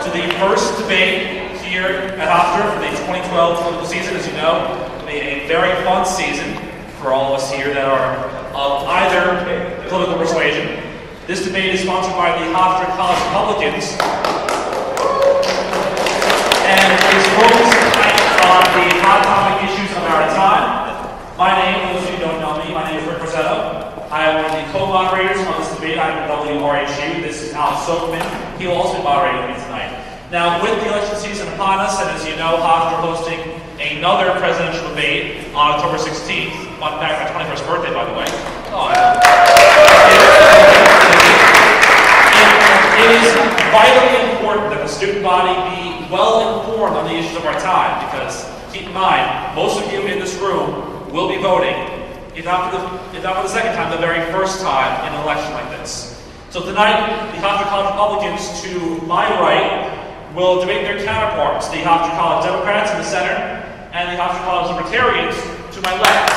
to the first debate here at Hofstra for the 2012 political season. As you know, it'll be a very fun season for all of us here that are of either political persuasion. This debate is sponsored by the Hofstra College Republicans and is focused tonight on the hot topic issues of our time. My name, those of you who don't know me, my name is Rick Rosetto. I am one of the co-moderators on this debate. I'm in WRHU. This is Alex Soberman. He will also be moderating me tonight. Now, with the election season upon us, and as you know, Hofstra hosting another presidential debate on October 16th. In fact, my 21st birthday, by the way. It is vitally important that the student body be well informed on the issues of our time, because keep in mind, most of you in this room will be voting, if not for the second time, the very first time in an election like this. So tonight, the Hofstra College Republicans to my right will debate their counterparts, the Hofstra College Democrats in the center, and the Hofstra College Libertarians to my left.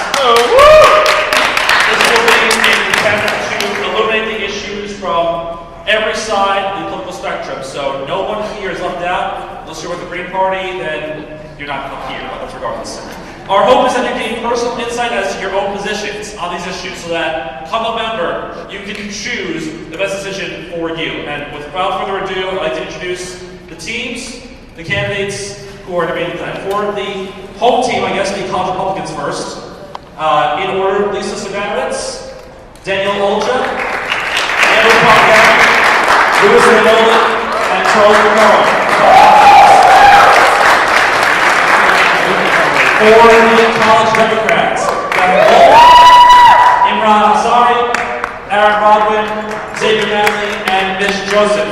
This will be an attempt to eliminate the issues from every side of the political spectrum. So no one here is left out. Unless you're with the Green Party, then you're not here, but that's regardless. Our hope is that you gain personal insight as to your own positions on these issues so that, come November, you can choose the best decision for you. And without further ado, I'd like to introduce the teams, the candidates who are debating tonight. For the home team, I guess the College Republicans first. In order, Lisa Saganovitz, Daniel Olja, Andrew Parker, Louis Renola, and Charles McCarroll. For the College Democrats, Imran Ansari, Aaron Rodwin, Xavier Manley, and Mitch Joseph.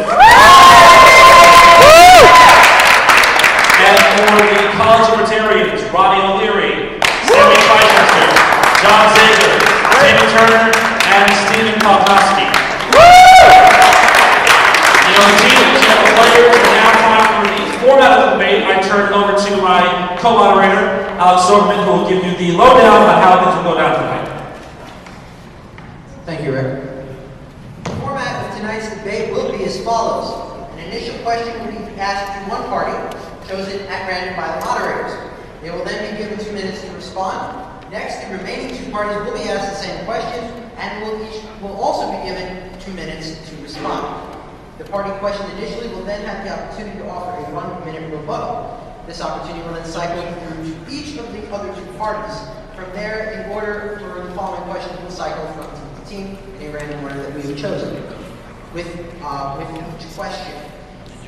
And for the College Libertarians, Ronnie O'Leary, Sammy Feichester, John Zager, Tammy Turner, and Stephen Pawlowski. You know, the players, and now time for the format of the debate, I turn it over to my co-moderator, Alex Soberman, who will give you the lowdown on how things will go down tonight. Thank you, Rick. The format of tonight's debate will be as follows. An initial question will be asked to one party, chosen at random by the moderators. They will then be given 2 minutes to respond. Next, the remaining two parties will be asked the same question, and will also be given 2 minutes to respond. The party questioned initially will then have the opportunity to offer a 1 minute rebuttal. This opportunity will then cycle through to each of the other two parties. From there, in order for the following questions will cycle from team to team in a random order that we have chosen. With each question.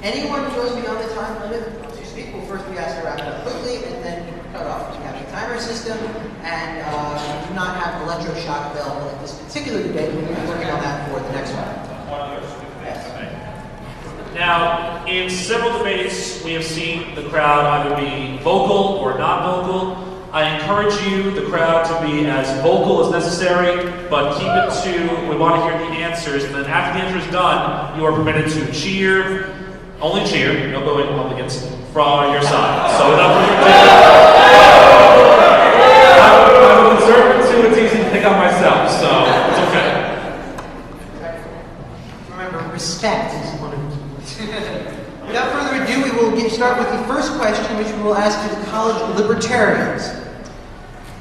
Anyone who goes beyond the time limit to speak will first be asked to wrap it up quickly and then cut off. We have a timer system, and we do not have electroshock available at this particular debate. We'll be working on that for the next one. Now, in several debates, we have seen the crowd either be vocal or not vocal. I encourage you, the crowd, to be as vocal as necessary, but keep it to, we want to hear the answers, and then after the answer is done, you are permitted to cheer, only cheer, no going Republicans, from your side. So without further ado, I'm a conservative, it's easy to pick on myself, so it's okay. Remember, respect is one of the keys. Without further ado, we will start with the first question, which we will ask to the College Libertarians.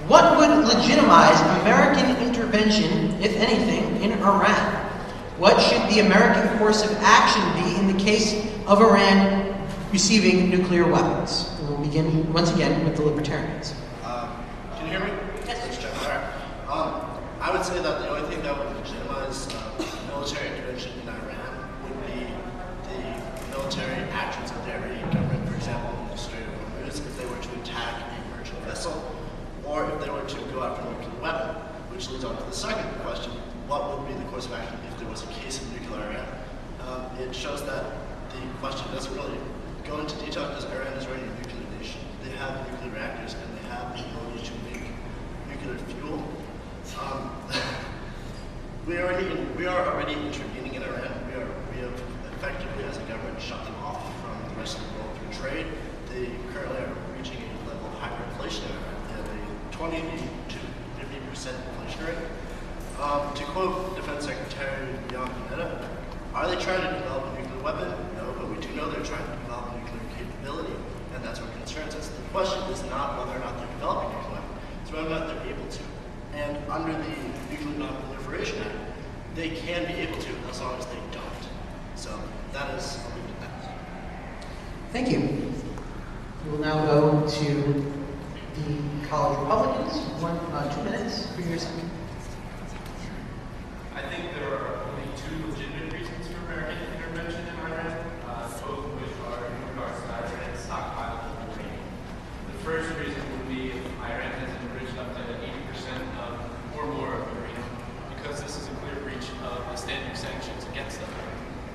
What would legitimize American intervention, if anything, in Iran? What should the American course of action be in the case of Iran receiving nuclear weapons? And we'll begin once again with the Libertarians. Can you hear me? Yes. Let's check there. I would say that the only thing that would legitimize military intervention in Iran would be the military actions of the Iranian government, for example, in the Strait of Hormuz, if they were to attack a merchant vessel, or if they were to go after a nuclear weapon, which leads on to the second question: what would be the course of action if there was a case of nuclear Iran? It shows that the question doesn't really go into detail because Iran is already a nuclear nation. They have nuclear reactors and they have the ability to make nuclear fuel. We are already intervening in Iran. We have effectively, as a government, shut them off from the rest of the world through trade. They currently are reaching a level of hyperinflation in Iran. They have a 20 to 50% inflation rate. To quote Defense Secretary Jan Panetta, are they trying to develop a nuclear weapon? No, but we do know they're trying to develop nuclear capability, and that's what concerns us. The question is not whether or not they're developing nuclear weapons, it's whether or not they're able to. And under the Nuclear Non-Proliferation Act, they can be able to as long as they don't. So that is, I'll leave it at that. Thank you. We will now go to the college Republicans. 2 minutes for your speech. I think there are only two legitimate reasons for American intervention in Iran, both of which are in regards to Iran's stockpile of uranium. The first reason would be if Iran has enriched up to 80% or more of uranium, because this is a clear breach of the standing sanctions against them.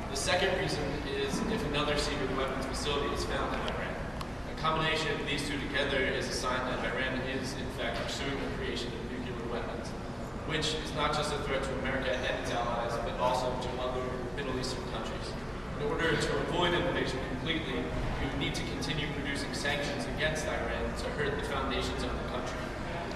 The second reason is if another secret weapons facility is found in Iran. A combination of these two together is a sign that Iran is, in fact, pursuing the creation of nuclear weapons, which is not just a threat to America and its allies, but also to other Middle Eastern countries. In order to avoid invasion completely, you need to continue producing sanctions against Iran to hurt the foundations of the country.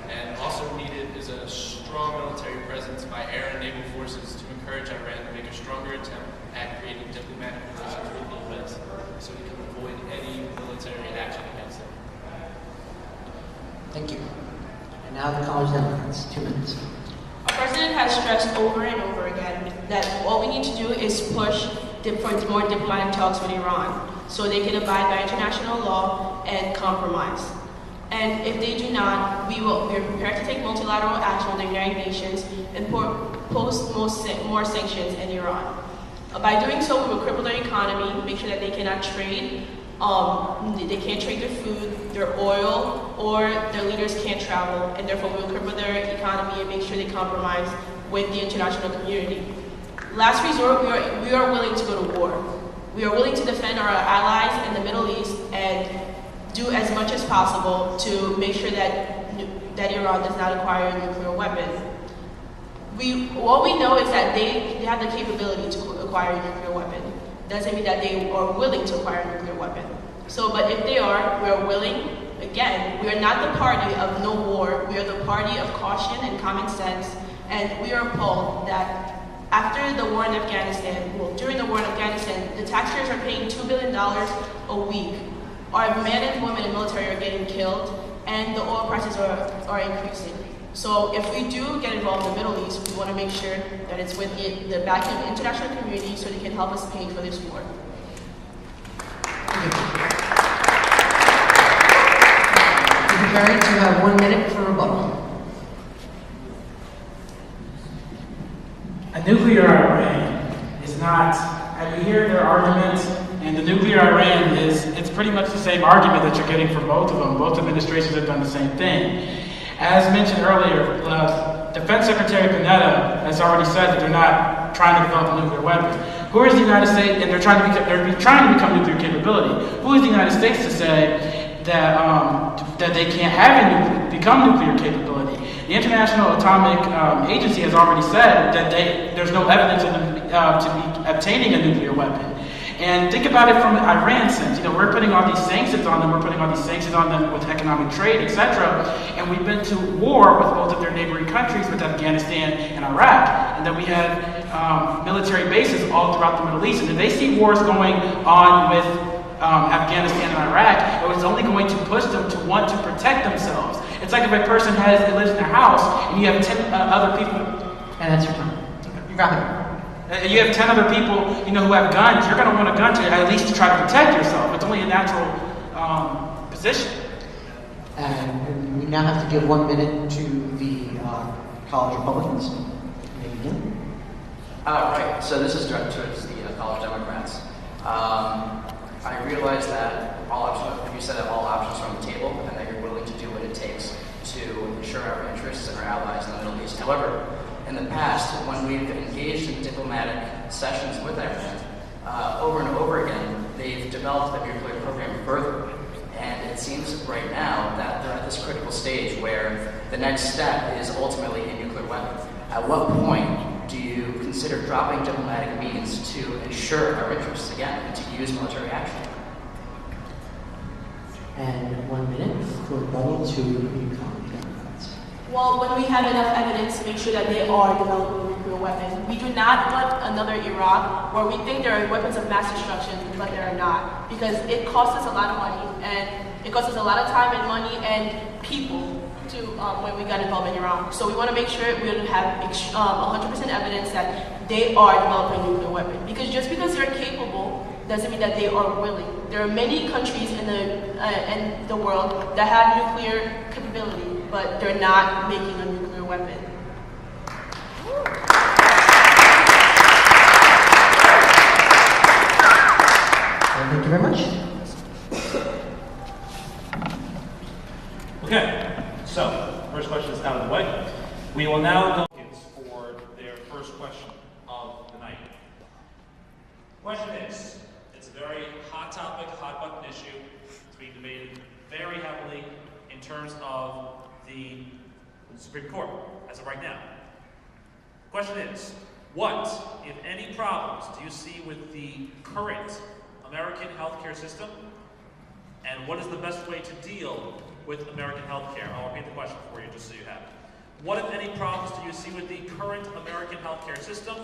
And also needed is a strong military presence by air and naval forces to encourage Iran to make a stronger attempt at creating diplomatic relations with the U.S. so we can avoid any military action against them. Thank you. And now the college Democrats. 2 minutes. Our president has stressed over and over again that all we need to do is push for more diplomatic talks with Iran so they can abide by international law and compromise. And if they do not, we are prepared to take multilateral action with the United Nations and post more sanctions in Iran. By doing so, we will cripple their economy, make sure that they cannot trade. They can't trade their food, their oil, or their leaders can't travel, and therefore we will cripple their economy and make sure they compromise with the international community. Last resort, we are willing to go to war. We are willing to defend our allies in the Middle East and do as much as possible to make sure that Iran does not acquire a nuclear weapon. What we know is that they have the capability to acquire a nuclear weapon. Doesn't mean that they are willing to acquire a nuclear weapon. But if they are, we are willing. Again, we are not the party of no war. We are the party of caution and common sense. And we are appalled that after the war in Afghanistan, during the war in Afghanistan, the taxpayers are paying $2 billion a week. Our men and women in the military are getting killed, and the oil prices are increasing. So if we do get involved in the Middle East, we want to make sure that it's with the backing of the international community so they can help us pay for this war. Libertarians, you have 1 minute for rebuttal. A nuclear Iran is not, and we hear their arguments, and the nuclear Iran it's pretty much the same argument that you're getting from both of them. Both administrations have done the same thing. As mentioned earlier, Defense Secretary Panetta has already said that they're not trying to develop a nuclear weapon. Who is the United States, and they're trying to become nuclear capability. Who is the United States to say that they can't become nuclear capability? The International Atomic Agency has already said that there's no evidence of them to be obtaining a nuclear weapon. And think about it from Iran's sense. We're putting all these sanctions on them. We're putting all these sanctions on them with economic trade, etc. And we've been to war with both of their neighboring countries, with Afghanistan and Iraq. And then we have military bases all throughout the Middle East. And if they see wars going on with Afghanistan and Iraq, it was only going to push them to want to protect themselves. It's like if a person lives in their house and you have 10 other people. And that's your time. You got it. You have 10 other people, who have guns. You're going to want a gun to at least to try to protect yourself. It's only a natural position. And we now have to give 1 minute to the college Republicans. Right. So this is directed towards the college Democrats. I realize that you said that all options are on the table, and that you're willing to do what it takes to ensure our interests and our allies in the Middle East. However, in the past, when we've engaged in diplomatic sessions with Iran, over and over again, they've developed the nuclear program further. And it seems right now that they're at this critical stage where the next step is ultimately a nuclear weapon. At what point do you consider dropping diplomatic means to ensure our interests again and to use military action? And 1 minute for rebuttal to the college Democrats. Well, when we have enough evidence to make sure that they are developing a nuclear weapon. We do not want another Iraq where we think there are weapons of mass destruction, but there are not. Because it costs us a lot of money, and it costs us a lot of time and money and people to when we got involved in Iran. So we want to make sure we have 100% evidence that they are developing a nuclear weapon. Because just because they're capable doesn't mean that they are willing. There are many countries in the world that have nuclear capability, but they're not making a nuclear weapon. Thank you very much. Okay, so first question is out of the way. We will now go for their first question of the night. Question is, it's a very hot topic, hot button issue. It's being debated very heavily in terms of the Supreme Court as of right now. The question is, what, if any, problems do you see with the current American healthcare system, and what is the best way to deal with American healthcare? I'll repeat the question for you just so you have it. What, if any, problems do you see with the current American healthcare system,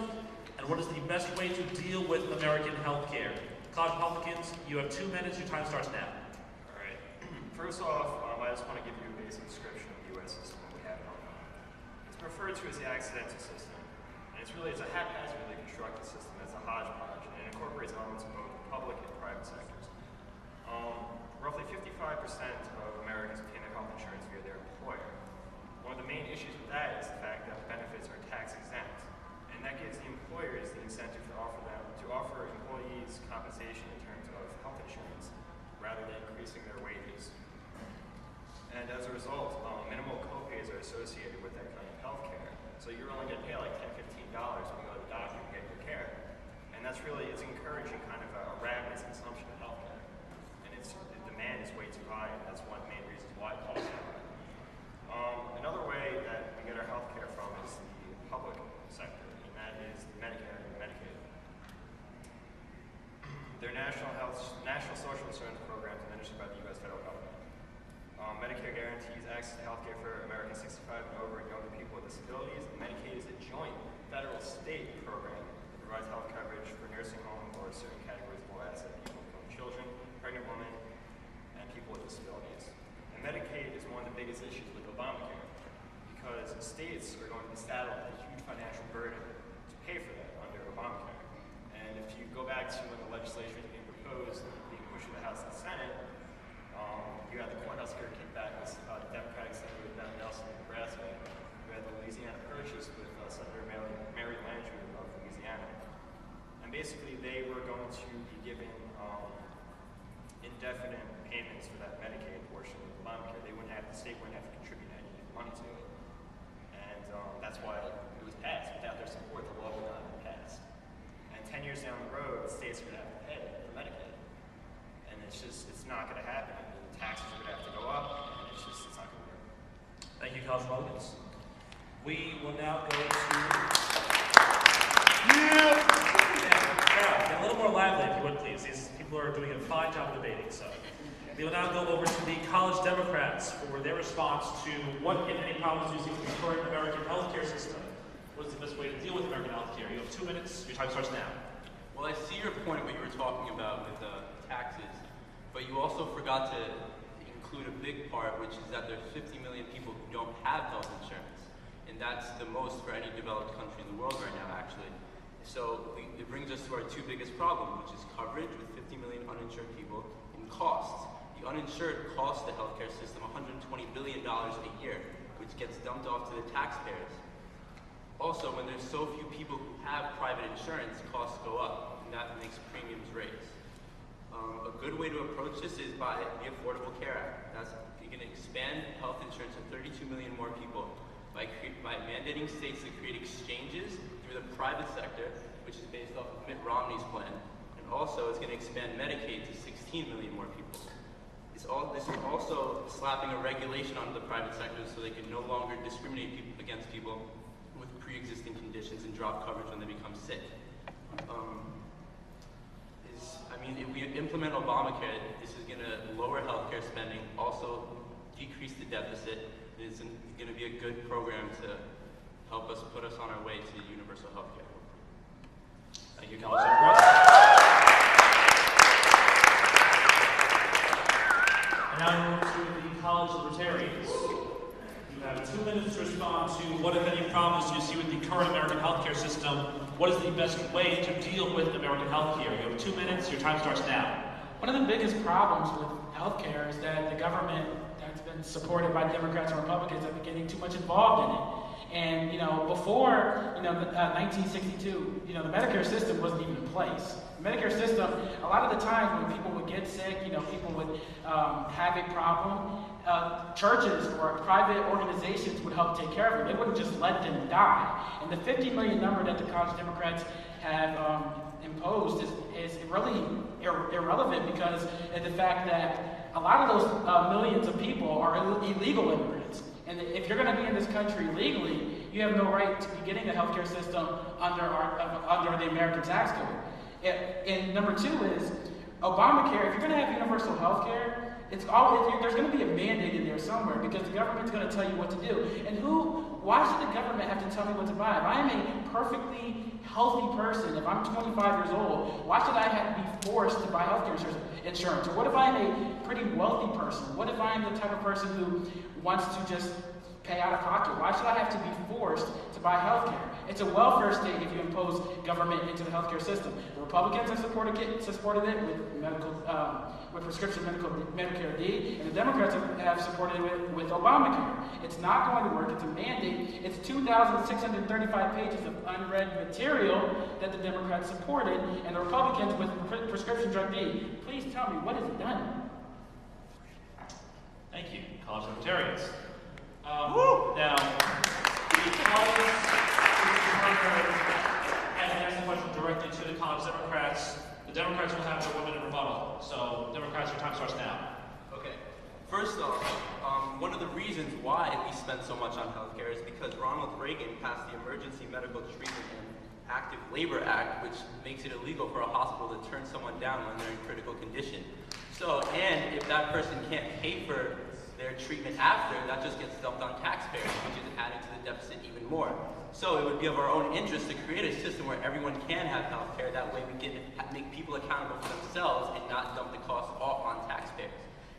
and what is the best way to deal with American healthcare? College Republicans, you have 2 minutes. Your time starts now. All right. First off, I just want to give you a basic description of the U.S. system that we have going on. It's referred to as the accidental system, and it's a haphazardly constructed system. It's a hodgepodge, and it incorporates elements of both public and private sectors. Roughly 55% of Americans obtain their health insurance via their employer. One of the main issues with that is the fact that the benefits are tax exempt, and that gives the employers the incentive to offer employees compensation in terms of health insurance rather than increasing their wages. And as a result, minimal copays are associated with that kind of health care. So you're only going to pay like $10, $15 when you go to the doctor and get your care. And that's it's encouraging kind of a ravenous consumption of health care. And the demand is way too high, and that's one of the main reasons why costs are high. Another way that we get our health care from is the public sector, and that is Medicare and Medicaid. They're national social insurance programs administered by the U.S. federal government. Medicare guarantees access to health care for Americans 65 and over and younger people with disabilities. And Medicaid is a joint federal-state program that provides health coverage for nursing home or certain categories of low-asset people, including children, pregnant women, and people with disabilities. And Medicaid is one of the biggest issues with Obamacare because states are going to be saddled with a huge financial burden to pay for that under Obamacare. And if you go back to when the legislation was being proposed, being pushed through the House and Senate, you had the courthouse care kickback with the Democratic Senator Don Nelson in Nebraska. You had the Louisiana Purchase with Senator Mary Landrieu of Louisiana. And basically, they were going to be given indefinite payments for that Medicaid portion of Obamacare. The state wouldn't have to contribute any money to it. And that's why it was passed. Without their support, the law would not have been passed. And 10 years down the road, states are going to have to pay for Medicaid. And it's not going to happen. I mean, taxes are going to have to go up, and it's not going to work. Thank you, College Republicans. We will now go to... Get a little more lively, if you would, please. These people are doing a fine job of debating, so... We will now go over to the College Democrats for their response to what, if any, problems do you see with the current American healthcare system? What is the best way to deal with American healthcare? You have 2 minutes. Your time starts now. Well, I see your point, what you were talking about with taxes, but you also forgot to include a big part, which is that there's 50 million people who don't have health insurance, and that's the most for any developed country in the world right now, actually. So it brings us to our 2 biggest problems, which is coverage with 50 million uninsured people, and costs. The uninsured cost the healthcare system $120 billion a year, which gets dumped off to the taxpayers. Also, when there's so few people who have private insurance, costs go up, and that makes premiums raise. A good way to approach this is by the Affordable Care Act. You can expand health insurance to 32 million more people by mandating states to create exchanges through the private sector, which is based off of Mitt Romney's plan. And also, it's going to expand Medicaid to 16 million more people. This is also slapping a regulation on the private sector so they can no longer discriminate against people with pre-existing conditions and drop coverage when they become sick. If we implement Obamacare, this is going to lower healthcare spending, also decrease the deficit. It's going to be a good program to help us put us on our way to universal health care. Thank you, College Democrats. And now we move to the College Libertarians. You have 2 minutes to respond to what, if any, problems you see with the current American healthcare system. What is the best way to deal with American healthcare? You have 2 minutes. Your time starts now. One of the biggest problems with healthcare is that the government that's been supported by Democrats and Republicans have been getting too much involved in it. And, before, 1962, the Medicare system wasn't even in place. The Medicare system, a lot of the times when people would get sick, people would have a problem, churches or private organizations would help take care of them. They wouldn't just let them die. And the 50 million number that the College Democrats have imposed is really irrelevant because of the fact that a lot of those millions of people are illegal immigrants. And if you're going to be in this country legally, you have no right to be getting a healthcare system under the American tax code. And number two is Obamacare. If you're going to have universal healthcare, there's going to be a mandate in there somewhere because the government's going to tell you what to do. And why should the government have to tell me what to buy? If I am a perfectly healthy person, if I'm 25 years old, why should I have to be forced to buy healthcare insurance? Or what if I'm a pretty wealthy person? What if I'm the type of person who wants to just pay out of pocket? Why should I have to be forced to buy healthcare? It's a welfare state if you impose government into the healthcare system. The Republicans have supported it with prescription Medicare D, and the Democrats have supported it with Obamacare. It's not going to work. It's a mandate. It's 2,635 pages of unread material that the Democrats supported, and the Republicans with prescription drug D. Please tell me, what has it done? Thank you, College Libertarians. Now, and ask the question directly to the College Democrats. The Democrats will have their 1 minute rebuttal. So, Democrats, your time starts now. Okay. First off, one of the reasons why we spend so much on healthcare is because Ronald Reagan passed the Emergency Medical Treatment and Active Labor Act, which makes it illegal for a hospital to turn someone down when they're in critical condition. So, and if that person can't pay for their treatment after, that just gets dumped on taxpayers, which is adding to the deficit even more. So it would be of our own interest to create a system where everyone can have health care. That way we can make people accountable for themselves and not dump the cost off on taxpayers.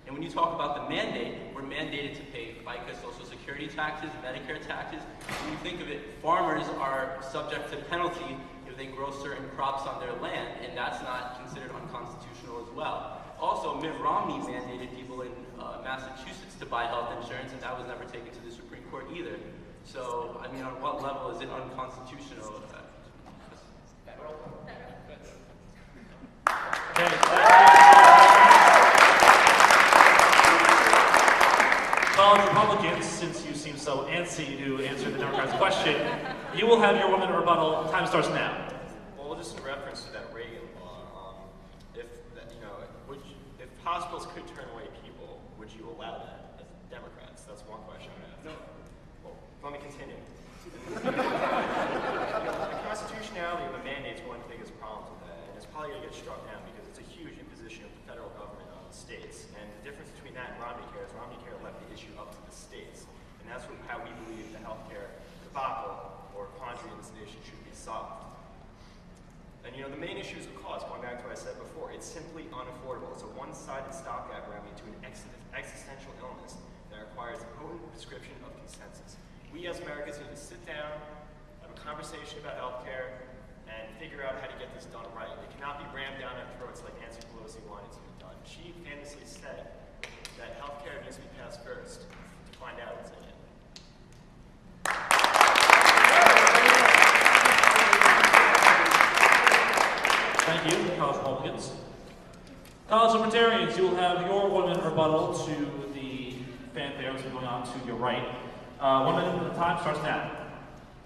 And when you talk about the mandate, we're mandated to pay FICA, Social Security taxes, Medicare taxes. When you think of it, farmers are subject to penalty if they grow certain crops on their land, and that's not considered unconstitutional as well. Also, Mitt Romney mandated people in Massachusetts to buy health insurance, and that was never taken to the Supreme Court either. So, I mean, on what level is it unconstitutional? Okay. College Republicans, since you seem so antsy to answer the Democrats' question, you will have your 1 minute rebuttal. Time starts now. Well, just in reference to that Reagan law, if hospitals could turn away people, would you allow that as Democrats? That's one question I have. No. Well, let me continue. The constitutionality of the mandate is one of the biggest problems with that, and it's probably going to get struck down because it's a huge imposition of the federal government on the states. And the difference between that and Romneycare is Romneycare left the issue up to the states, and that's how we believe the healthcare debacle or quandary in this nation should be solved. And the main issue is the cost, going back to what I said before. It's simply unaffordable. It's a one-sided stopgap remedy to an existential illness that requires a potent prescription of consensus. We as Americans need to sit down, have a conversation about healthcare, and figure out how to get this done right. It cannot be rammed down our throats like Nancy Pelosi wanted to be done. She famously said that healthcare needs to be passed first to find out what's in it. Thank you, College Republicans. College Libertarians, you will have your 1 minute rebuttal to the fanfare that's been going on to your right. 1 minute of the time starts now.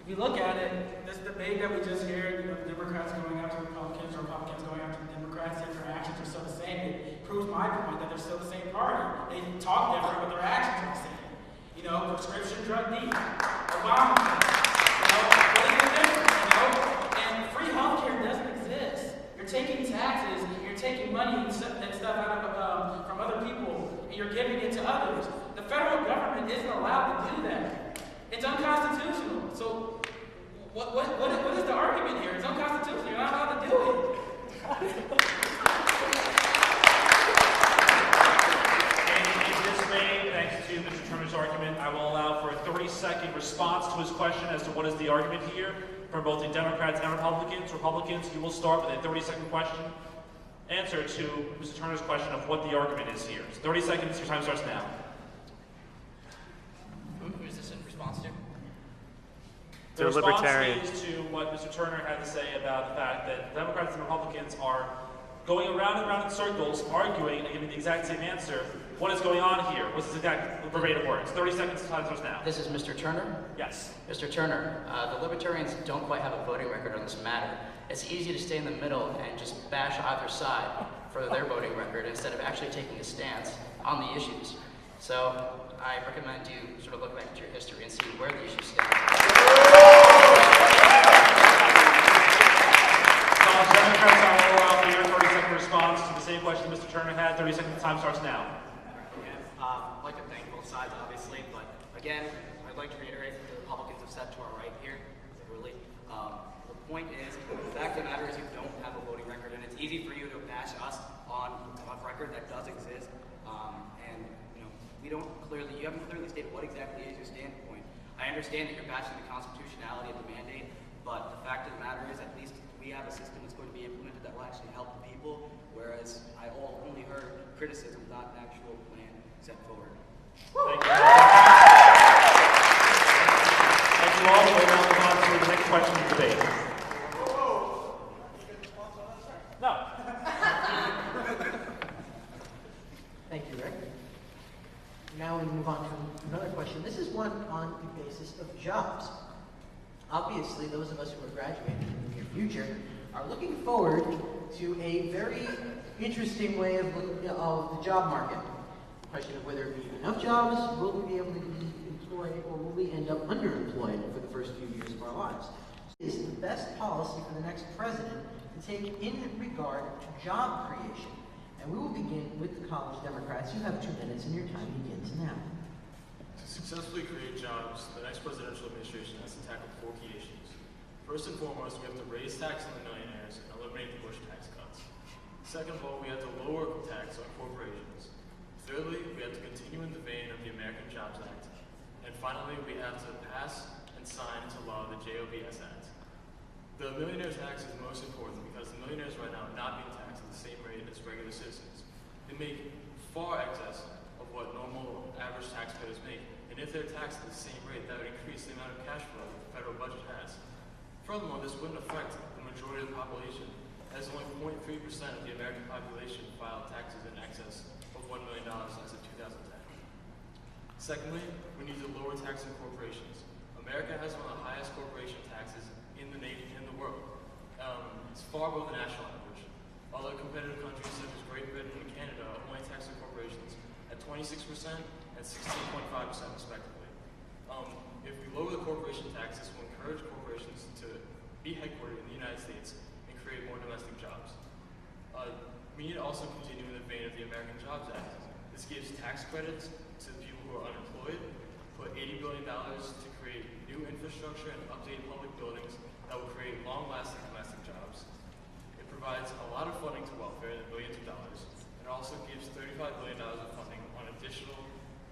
If you look at it, this debate that we just heard, the Democrats going after Republicans, Republicans going after the Democrats, their actions are still the same. It proves my point that they're still the same party. They talk different, but their actions are the same. Prescription drug D, Obamacare, what is the difference, And free healthcare doesn't exist. You're taking taxes, and you're taking money and stuff out of from other people, and you're giving it to others. The federal 30-second response to his question as to what is the argument here from both the Democrats and Republicans. Republicans, you will start with a 30-second question. Answer to Mr. Turner's question of what the argument is here. So 30 seconds, your time starts now. Who is this in response to? The response is to what Mr. Turner had to say about the fact that Democrats and Republicans are going around and around in circles, arguing and giving the exact same answer. What is going on here? What's his exact verbatim words? 30 seconds, time starts now. This is Mr. Turner? Yes. Mr. Turner, the Libertarians don't quite have a voting record on this matter. It's easy to stay in the middle and just bash either side for their voting record instead of actually taking a stance on the issues. So I recommend you sort of look back at your history and see where the issues stand. Democrats, I will allow for your 30-second response to the same question Mr. Turner had. 30 seconds, time starts now. I'd like to thank both sides, obviously, but again, I'd like to reiterate what the Republicans have said to our right here. Really, the point is, the fact of the matter is you don't have a voting record, and it's easy for you to bash us on a record that does exist. And you haven't clearly stated what exactly is your standpoint. I understand that you're bashing the constitutionality of the mandate, but the fact of the matter is, at least we have a system that's going to be implemented that will actually help the people, whereas I only heard criticism, not an actual plan set forward. Thank you. Thank you all. We'll now move on to the next question of the debate. No. Thank you, Rick. Now we move on to another question. This is one on the basis of jobs. Obviously, those of us who are graduating in the near future are looking forward to a very interesting way of looking at the job market. The question of whether there be enough jobs, will we be able to be employed, or will we end up underemployed for the first few years of our lives? Is the best policy for the next president to take in regard to job creation? And we will begin with the college Democrats. You have 2 minutes, and your time begins now. To successfully create jobs, the next presidential administration has to tackle 4 key issues. First and foremost, we have to raise tax on the millionaires and eliminate the Bush tax cuts. Second of all, we have to lower tax on corporations. Thirdly, we have to continue in the vein of the American Jobs Act. And finally, we have to pass and sign into law the JOBS Act. The millionaires tax is most important because the millionaires right now are not being taxed at the same rate as regular citizens. They make far excess of what normal average taxpayers make. And if they're taxed at the same rate, that would increase the amount of cash flow that the federal budget has. Furthermore, this wouldn't affect the majority of the population, as only 0.3% of the American population filed taxes in excess of $1 million as of 2010. Secondly, we need to lower tax on corporations. America has one of the highest corporation taxes in the world. It's far below the national average. Other competitive countries such as Great Britain and Canada only tax their corporations at 26% and 16.5% respectively. If we lower the corporation tax, this will encourage corporations to be headquartered in the United States and create more domestic jobs. We need to also continue in the vein of the American Jobs Act. This gives tax credits to people who are unemployed, put $80 billion to create new infrastructure and update public buildings that will create long-lasting domestic jobs. It provides a lot of funding to welfare in the billions of dollars, and also gives $35 billion of funding on additional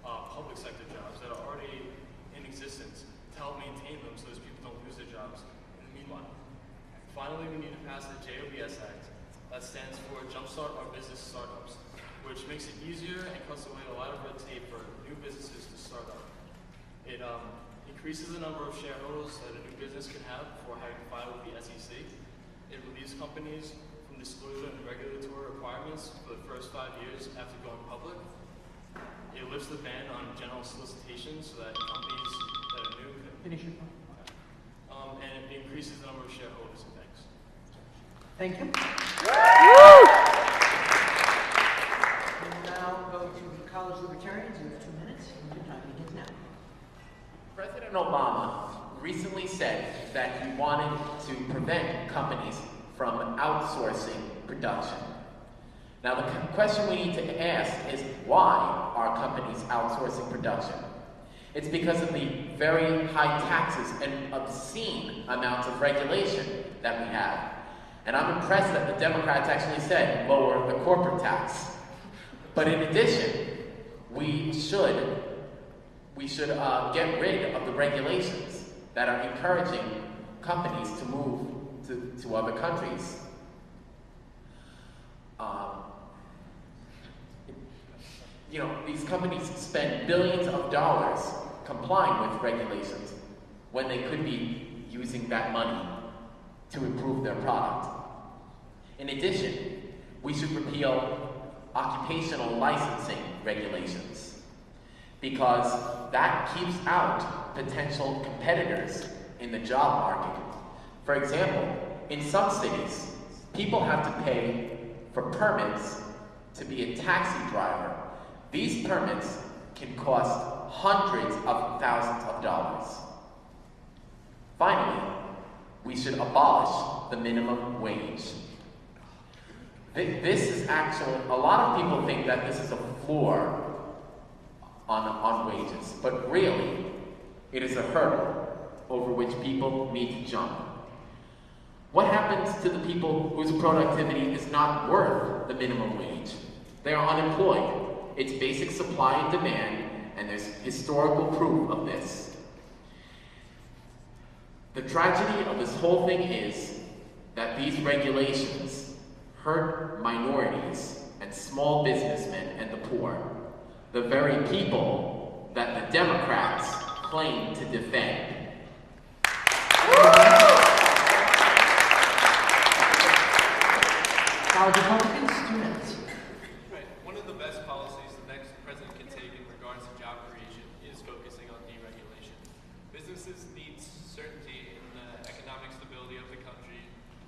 public sector jobs that are already in existence to help maintain them so those people don't lose their jobs in the meanwhile. Finally, we need to pass the JOBS Act. That stands for Jumpstart Our Business Startups, which makes it easier and cuts away a lot of red tape for new businesses to start up. It increases the number of shareholders that a new business can have before having to file with the SEC. It relieves companies from disclosure and regulatory requirements for the first 5 years after going public. It lifts the ban on general solicitations so that companies that are new can Finish your point. and it increases the number of shareholders in banks. Thank you. We'll now go to the college Libertarians. You have 2 minutes, and your time begins now. President Obama recently said that he wanted to prevent companies from outsourcing production. Now, the question we need to ask is, why are companies outsourcing production? It's because of the very high taxes and obscene amounts of regulation that we have. And I'm impressed that the Democrats actually said lower the corporate tax. But in addition, we should we should get rid of the regulations that are encouraging companies to move to other countries. These companies spend billions of dollars complying with regulations when they could be using that money to improve their product. In addition, we should repeal occupational licensing regulations because that keeps out potential competitors in the job market. For example, in some cities, people have to pay for permits to be a taxi driver. These permits can cost hundreds of thousands of dollars. Finally, we should abolish the minimum wage. This is actually, a lot of people think that this is a floor on wages, but really, it is a hurdle over which people need to jump. What happens to the people whose productivity is not worth the minimum wage? They are unemployed. It's basic supply and demand, and there's historical proof of this. The tragedy of this whole thing is that these regulations hurt minorities and small businessmen and the poor, the very people that the Democrats claim to defend. College Republicans, 2 minutes. Right. One of the best policies the next president can take in regards to job creation is focusing on deregulation. Businesses need certainty in the economic stability of the country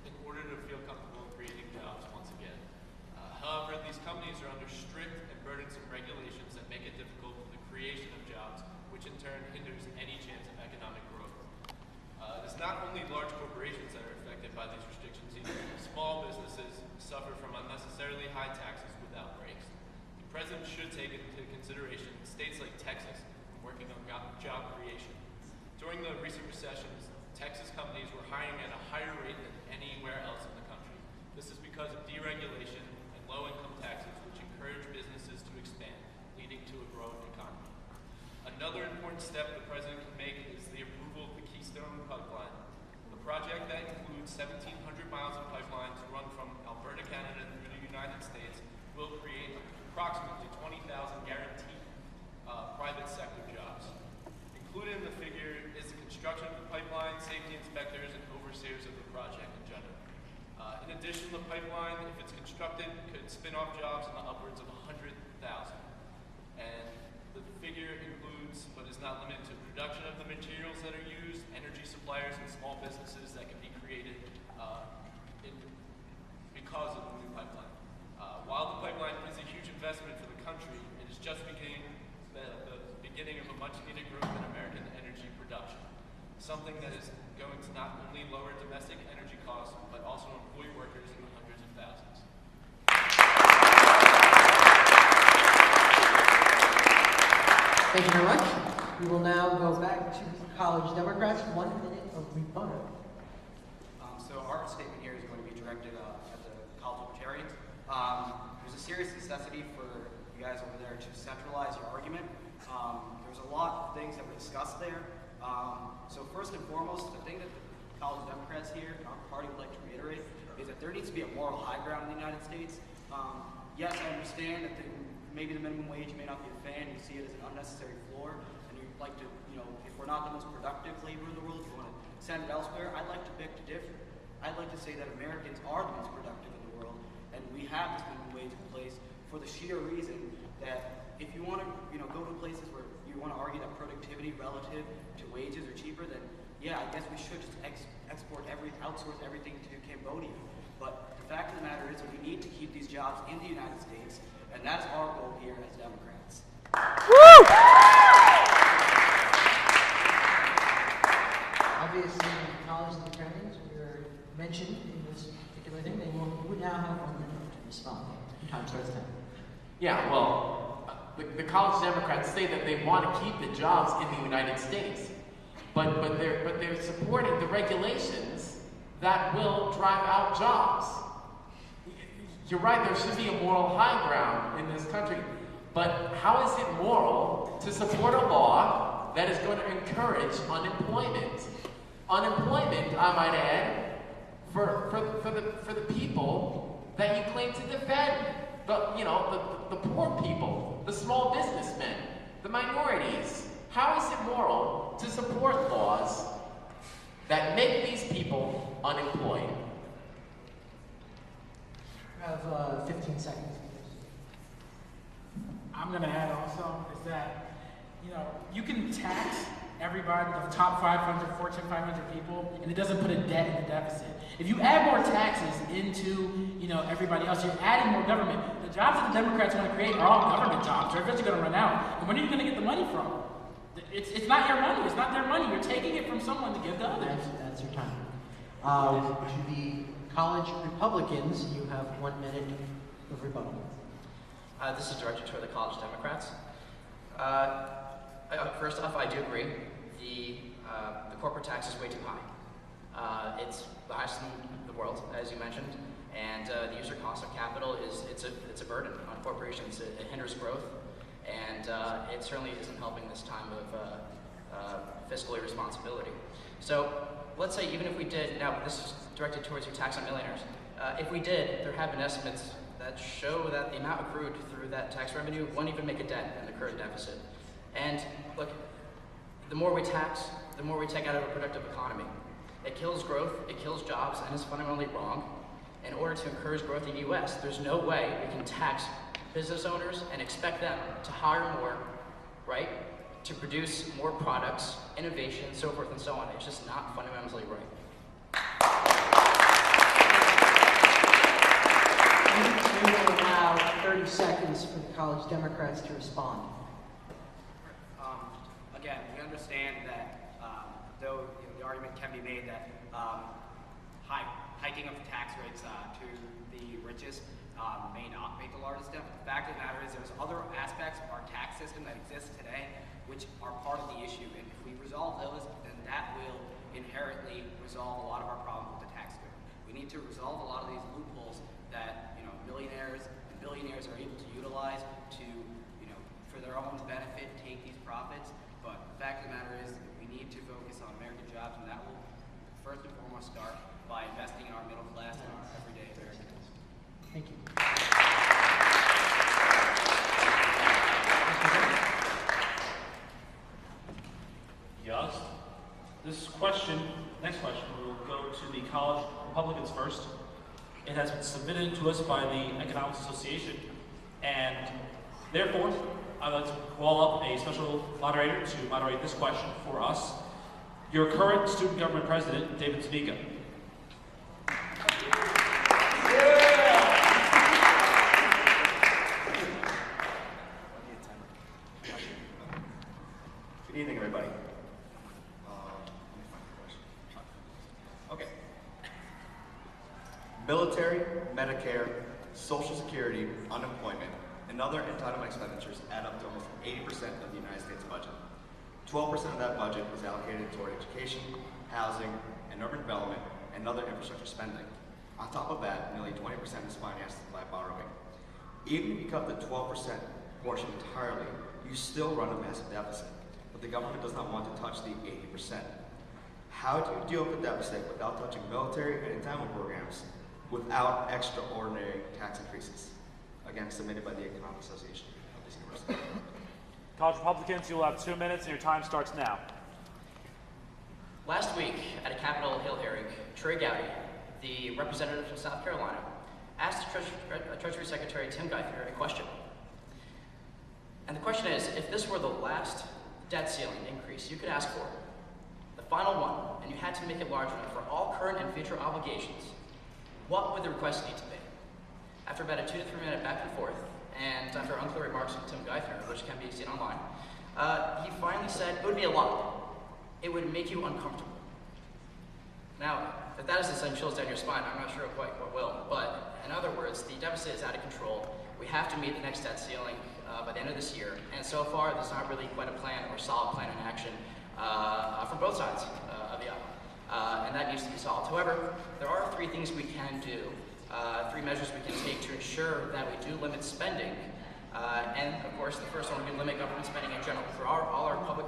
in order to feel comfortable creating jobs once again. However, these companies are under strict and burdensome regulations that make it difficult for the creation of jobs, which in turn hinders any chance of economic growth. It's not only large corporations that are affected by these restrictions, either. Small businesses suffer from unnecessarily high taxes without breaks. The president should take into consideration states like Texas working on job creation. During the recent recessions, Texas companies were hiring at a higher rate than anywhere else in the country. This is because of deregulation and low-income taxes, which encourage businesses to expand, leading to a growing economy. Another important step the president can make is the approval of the Keystone Pipeline. The project that includes 1,700 miles of pipeline to run from Alberta, Canada through the United States will create approximately 20,000 guaranteed private sector jobs. Included in the figure is the construction of the pipeline, safety inspectors, and overseers of the project in general. In addition, the pipeline, if it's constructed, could spin off jobs in the upwards of 100,000. And the figure includes, but is not limited to, production of the materials that are used, energy suppliers, and small businesses that can be created because of the new pipeline. While the pipeline is a huge investment for the country, it is just beginning the beginning of a much-needed growth in American energy production, something that is going to not only lower domestic energy costs, but also employ workers in the hundreds of thousands. Thank you very much. We will now go back to College Democrats. 1 minute of rebuttal. So our statement here is going to be directed at the College Libertarians. There's a serious necessity for you guys over there to centralize your argument. There's a lot of things that were discussed there. So first and foremost, the thing that the College Democrats here and our party would like to reiterate is that there needs to be a moral high ground in the United States. Yes, I understand that maybe the minimum wage may not be a fan, you see it as an unnecessary floor, and you'd like to, if we're not the most productive labor in the world, if you want to send it elsewhere, I'd like to beg to differ. I'd like to say that Americans are the most productive in the world, and we have this minimum wage in place for the sheer reason that if you want to, go to places where you want to argue that productivity relative to wages are cheaper, then yeah, I guess we should just outsource everything to Cambodia. But the fact of the matter is that we need to keep these jobs in the United States, and that's our goal here as Democrats. Woo! Obviously, College Libertarians were mentioned in this particular thing. They would now have 1 minute to respond. Time starts now. Yeah, well, the College Democrats say that they want to keep the jobs in the United States, but they're supporting the regulations that will drive out jobs. You're right, there should be a moral high ground in this country, But how is it moral to support a law that is going to encourage unemployment? Unemployment, I might add, for the people that you claim to defend. The poor people, the small businessmen, the minorities. How is it moral to support laws that make these people unemployed? You have 15 seconds. I'm going to add also is that, you can tax everybody, the top 500, Fortune 500 people, and it doesn't put a debt in the deficit. If you add more taxes into, everybody else, you're adding more government. The jobs that the Democrats want to create are all government jobs. They're eventually going to run out. And when are you going to get the money from? It's not your money. It's not their money. You're taking it from someone to give to others. That's your time. To the college Republicans, you have 1 minute of rebuttal. This is directed toward the college Democrats. First off, I do agree. The corporate tax is way too high. It's the highest in the world, as you mentioned, and the user cost of capital it's a burden on corporations. It hinders growth, and it certainly isn't helping this time of fiscal irresponsibility. So let's say even if we did, now this is directed towards your tax on millionaires. If we did, there have been estimates that show that the amount accrued through that tax revenue won't even make a dent in the current deficit. And look, the more we tax, the more we take out of a productive economy. It kills growth, it kills jobs, and it's fundamentally wrong. In order to encourage growth in the US, there's no way we can tax business owners and expect them to hire more, right? To produce more products, innovation, so forth and so on. It's just not fundamentally right. We will allow 30 seconds for the college Democrats to respond. Again, we understand that though the argument can be made that hiking of tax rates to the richest may not make the largest difference. The fact of the matter is there's other aspects of our tax system that exist today which are part of the issue, and if we resolve those, then that will inherently resolve a lot of our problems with the tax code. We need to resolve a lot of these loopholes that millionaires and billionaires are able to utilize to, for their own benefit, take these profits. But the fact of the matter is that we need to focus on American jobs, and that will first and foremost start by investing in our middle class and our everyday Americans. Thank you. Yes. Next question, we will go to the college Republicans first. It has been submitted to us by the Economics Association, and therefore, I'd like to call up a special moderator to moderate this question for us. Your current student government president, David Zbika. Good evening, everybody. Okay. Military, Medicare, Social Security, unemployment, and other entitlement expenditures add up to almost 80% of the United States budget. 12% of that budget is allocated toward education, housing, and urban development, and other infrastructure spending. On top of that, nearly 20% is financed by borrowing. Even if you cut the 12% portion entirely, you still run a massive deficit, but the government does not want to touch the 80%. How do you deal with the deficit without touching military and entitlement programs without extraordinary tax increases? Again, submitted by the Economic Association of this university. College Republicans, you'll have 2 minutes and your time starts now. Last week at a Capitol Hill hearing, Trey Gowdy, the representative from South Carolina, asked Treasury Secretary Tim Geithner a question. And the question is, if this were the last debt ceiling increase you could ask for, the final one, and you had to make it large enough for all current and future obligations, what would the request need to be? After about a 2 to 3 minute back and forth, and after unclear remarks from Tim Geithner, which can be seen online, he finally said it would be a lot. It would make you uncomfortable. Now, if that doesn't send chills down your spine, I'm not sure quite what will. But in other words, the deficit is out of control. We have to meet the next debt ceiling by the end of this year. And so far, there's not really quite a plan or solid plan in action from both sides of the aisle. And that needs to be solved. However, there are 3 things we can do, 3 measures we can take to ensure that we do limit spending And of course, the first one would be limit government spending in general for all our public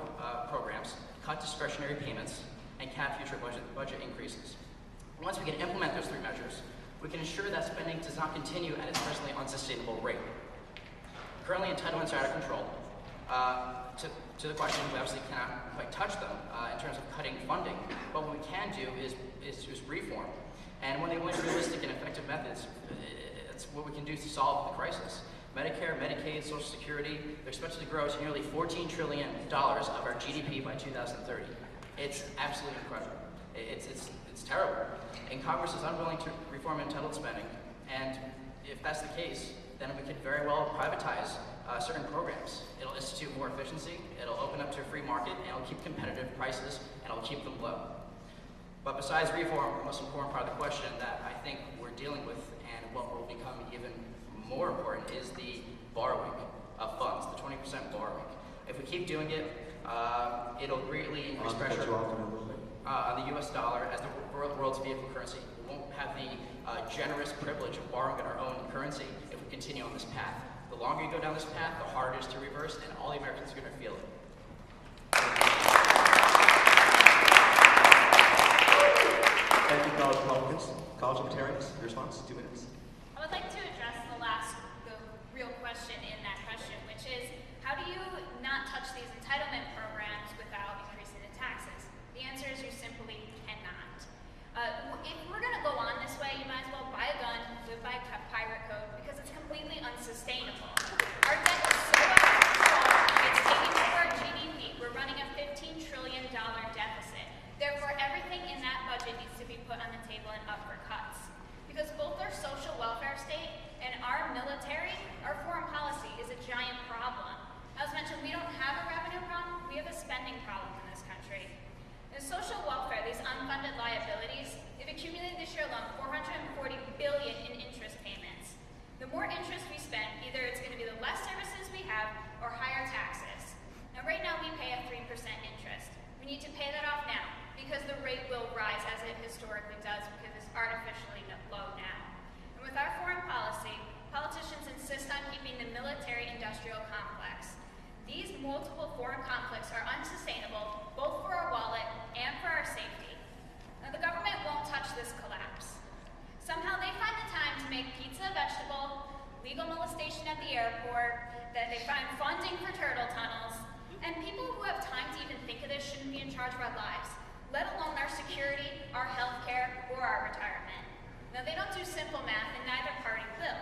programs, cut discretionary payments, and cap future budget increases. Once we can implement those three measures, we can ensure that spending does not continue at its presently unsustainable rate. Currently, entitlements are out of control. To the question, we obviously cannot quite touch them in terms of cutting funding, but what we can do is reform. And when they want realistic and effective methods, it's what we can do to solve the crisis. Medicare, Medicaid, Social Security, they're expected to grow to nearly $14 trillion of our GDP by 2030. It's absolutely incredible. It's terrible. And Congress is unwilling to reform entitled spending, and if that's the case, then we could very well privatize certain programs. It'll institute more efficiency, it'll open up to a free market, and it'll keep competitive prices, and it'll keep them low. But besides reform, the most important part of the question that I think we're dealing with, and what will become even more important, is the borrowing of funds, the 20% borrowing. If we keep doing it, it'll greatly increase pressure on the US dollar as the world's vehicle currency. We won't have the generous privilege of borrowing in our own currency if we continue on this path. The longer you go down this path, the harder it is to reverse, and all the Americans are going to feel it. Thank you, College Republicans. College Libertarians, your response, 2 minutes. I would like to address the real question in that question, which is, how do you not touch these entitlement programs without increasing the taxes? The answer is you simply cannot. If we're going to go on this way, you might as well buy a gun, live by pirate code, because it's completely unsustainable. Our debt is so out of control, it's taking over our GDP. We're running a $15 trillion deficit. Therefore, everything in that budget needs to be put on the table and up for cuts. Because both our social welfare state and our military, our foreign policy is a giant problem. As mentioned, we don't have a revenue problem, we have a spending problem in this country. The social welfare, these unfunded liabilities, they've accumulated this year alone $440 billion in interest payments. The more interest we spend, either it's going to be the less services we have or higher taxes. Now right now we pay a 3% interest. We need to pay that off now because the rate will rise as it historically does because it's artificially low now. And with our foreign policy, politicians insist on keeping the military-industrial complex. These multiple foreign conflicts are unsustainable, both for our wallet and for our safety. Now, the government won't touch this collapse. Somehow they find the time to make pizza a vegetable, legal molestation at the airport, that they find funding for turtle tunnels, and people who have time to even think of this shouldn't be in charge of our lives, let alone our security, our health care, or our retirement. Now, they don't do simple math, and neither party will.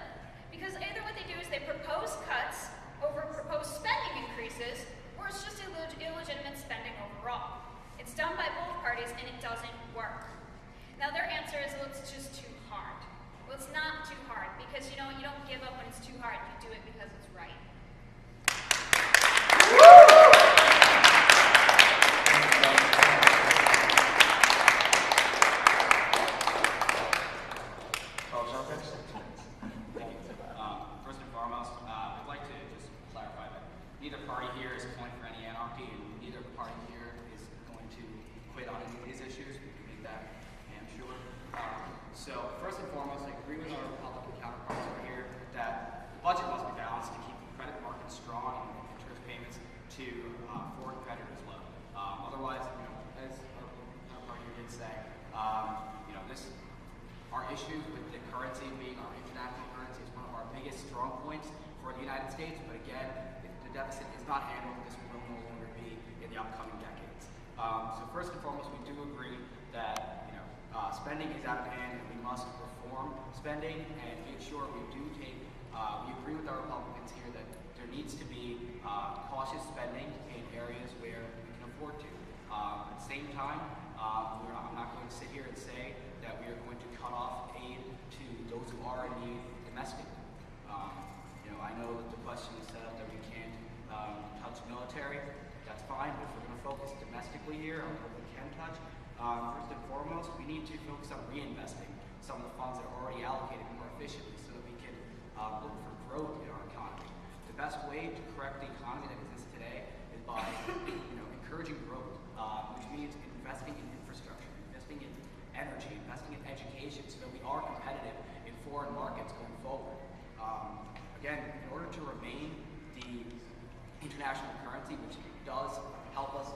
Because either what they do is they propose cuts over proposed spending increases, or it's just illegitimate spending overall. It's done by both parties, and it doesn't work. Now, their answer is, well, it's just too hard. Well, it's not too hard, because you don't give up when it's too hard. You do it because it's right. First and foremost, I'd like to just clarify that neither party here is calling for any anarchy, and neither party here is going to quit on any of these issues. We can make that, I am sure. So first and foremost, I agree with our Republican counterparts over here that the budget must be balanced to keep the credit markets strong and interest payments to foreign creditors low. Otherwise, as our party did say, our issues with the currency being our international currency is one of our biggest strong points for the United States. But again, if the deficit is not handled, this will no longer be in the upcoming decades. So first and foremost, we do agree that spending is out of hand, and we must reform spending and make sure we do take. We agree with our Republicans here that there needs to be cautious spending in areas where we can afford to. At the same time, I'm not going to sit here and say that we are going to cut off aid to those who are in need domestically. I know that the question is set up that we can't touch military. That's fine, but if we're going to focus domestically here on what we can touch, first and foremost, we need to focus on reinvesting some of the funds that are already allocated more efficiently so that we can look for growth in our economy. The best way to correct the economy that exists today is by encouraging growth, which means investing in infrastructure, investing in energy, investing in education so that we are competitive in foreign markets going forward. Again, in order to remain the international currency, which does help us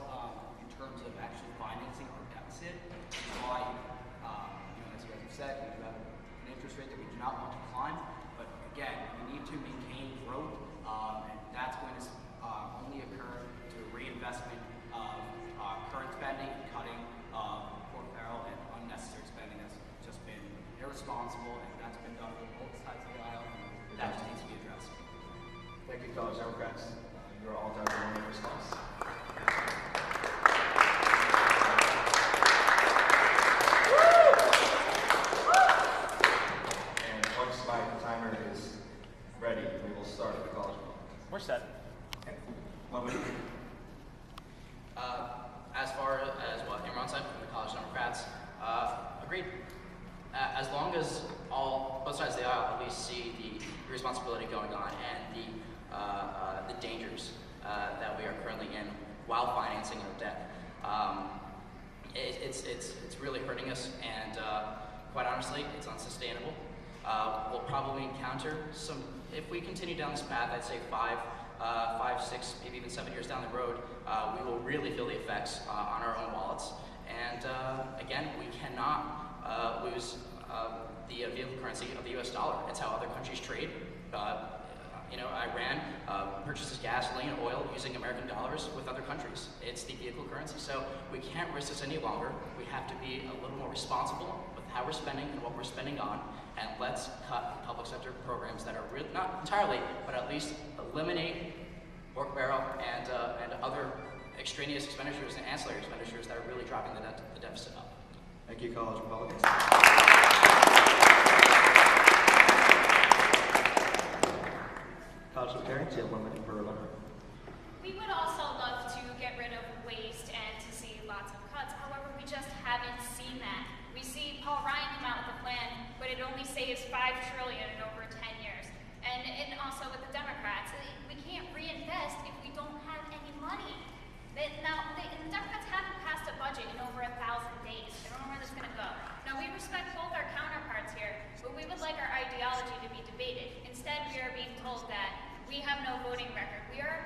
in terms of actually financing our deficit, which is why, as you guys have said, we do have an interest rate that we do not want to climb. But again, we need to maintain growth, and that's going to only occur through reinvestment of current spending and cutting pork barrel and unnecessary spending that's just been irresponsible, and that's been done on both sides of the aisle, and that just needs to be addressed. Thank you, college Democrats. You're all done with your response. And once my timer is ready, we will start at the college. We're set. Okay. 1 minute. As far as what Imran said from the college Democrats, agreed. As long as both sides of the aisle at least see the irresponsibility going on and the dangers that we are currently in while financing our debt, it's really hurting us, and quite honestly, it's unsustainable. We'll probably encounter some, if we continue down this path, I'd say 5, 6, maybe even 7 years down the road, we will really feel the effects on our own wallets. And again, we cannot lose the vehicle currency of the US dollar. It's how other countries trade. Iran purchases gasoline and oil using American dollars with other countries. It's the vehicle currency. So we can't risk this any longer. We have to be a little more responsible with how we're spending and what we're spending on. And let's cut public sector programs that are not entirely, but at least eliminate pork barrel and other extraneous expenditures and ancillary expenditures that are really driving the deficit up. Thank you, college Republicans. College Libertarians, you have 1 minute per rebuttal. We would also love to get rid of waste and to see lots of cuts. However, we just haven't seen that. We see Paul Ryan come out with a plan, but it only saves $5 trillion in over 10 years. And also with the Democrats, we can't reinvest if we don't have any money. The Democrats haven't passed a budget in over 1,000 days. I don't know where this is going to go. Now, we respect both our counterparts here, but we would like our ideology to be debated. Instead, we are being told that we have no voting record. We are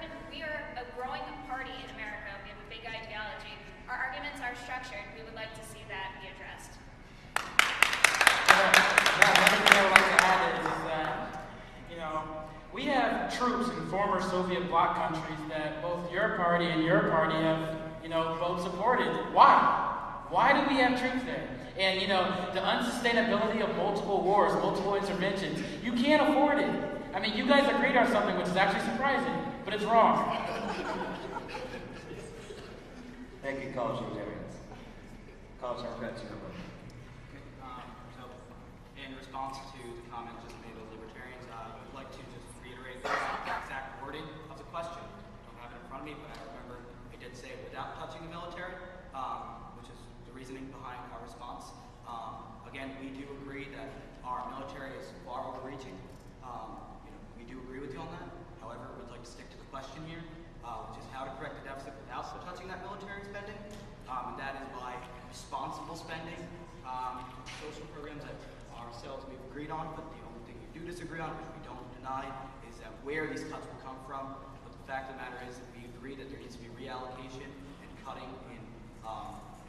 a growing party in America. We have a big ideology. Our arguments are structured. We would like to see that be addressed. Another thing I would like to add is that, we have troops in former Soviet bloc countries that both your party and your party have, both supported. Why? Why do we have troops there? And, the unsustainability of multiple wars, multiple interventions, you can't afford it. I mean, you guys agreed on something which is actually surprising, but it's wrong. Thank you, college Libertarians. College Democrats, you have 1 minute. So, in response to the comment just made by Libertarians, I would like to just reiterate the exact wording of the question. I don't have it in front of me, but I remember I did say without touching the military, which is the reasoning behind our response. Again, we do agree that our military is far overreaching. We do agree with you on that. However, we'd like to stick to the question here, which is how to correct the deficit without touching that military spending. And that is by responsible spending, social programs that ourselves we've agreed on, but the only thing we do disagree on, which we don't deny, is that where these cuts will come from. But the fact of the matter is that we agree that there needs to be reallocation and cutting in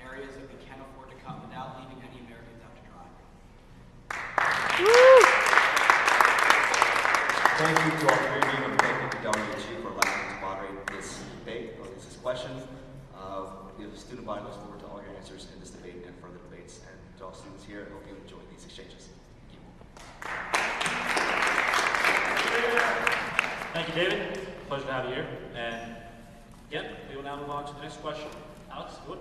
areas that we can afford to cut without leaving any Americans out to dry. Thank you to all three of you, and thank you to Delegate Chief for allowing me to moderate this debate, or this discussion. We have a student body looks forward to all your answers in this debate and further debates. And to all students here, I hope you enjoy these exchanges. Thank you, David. Pleasure to have you here. And again, we will now move on to the next question. Alex, good.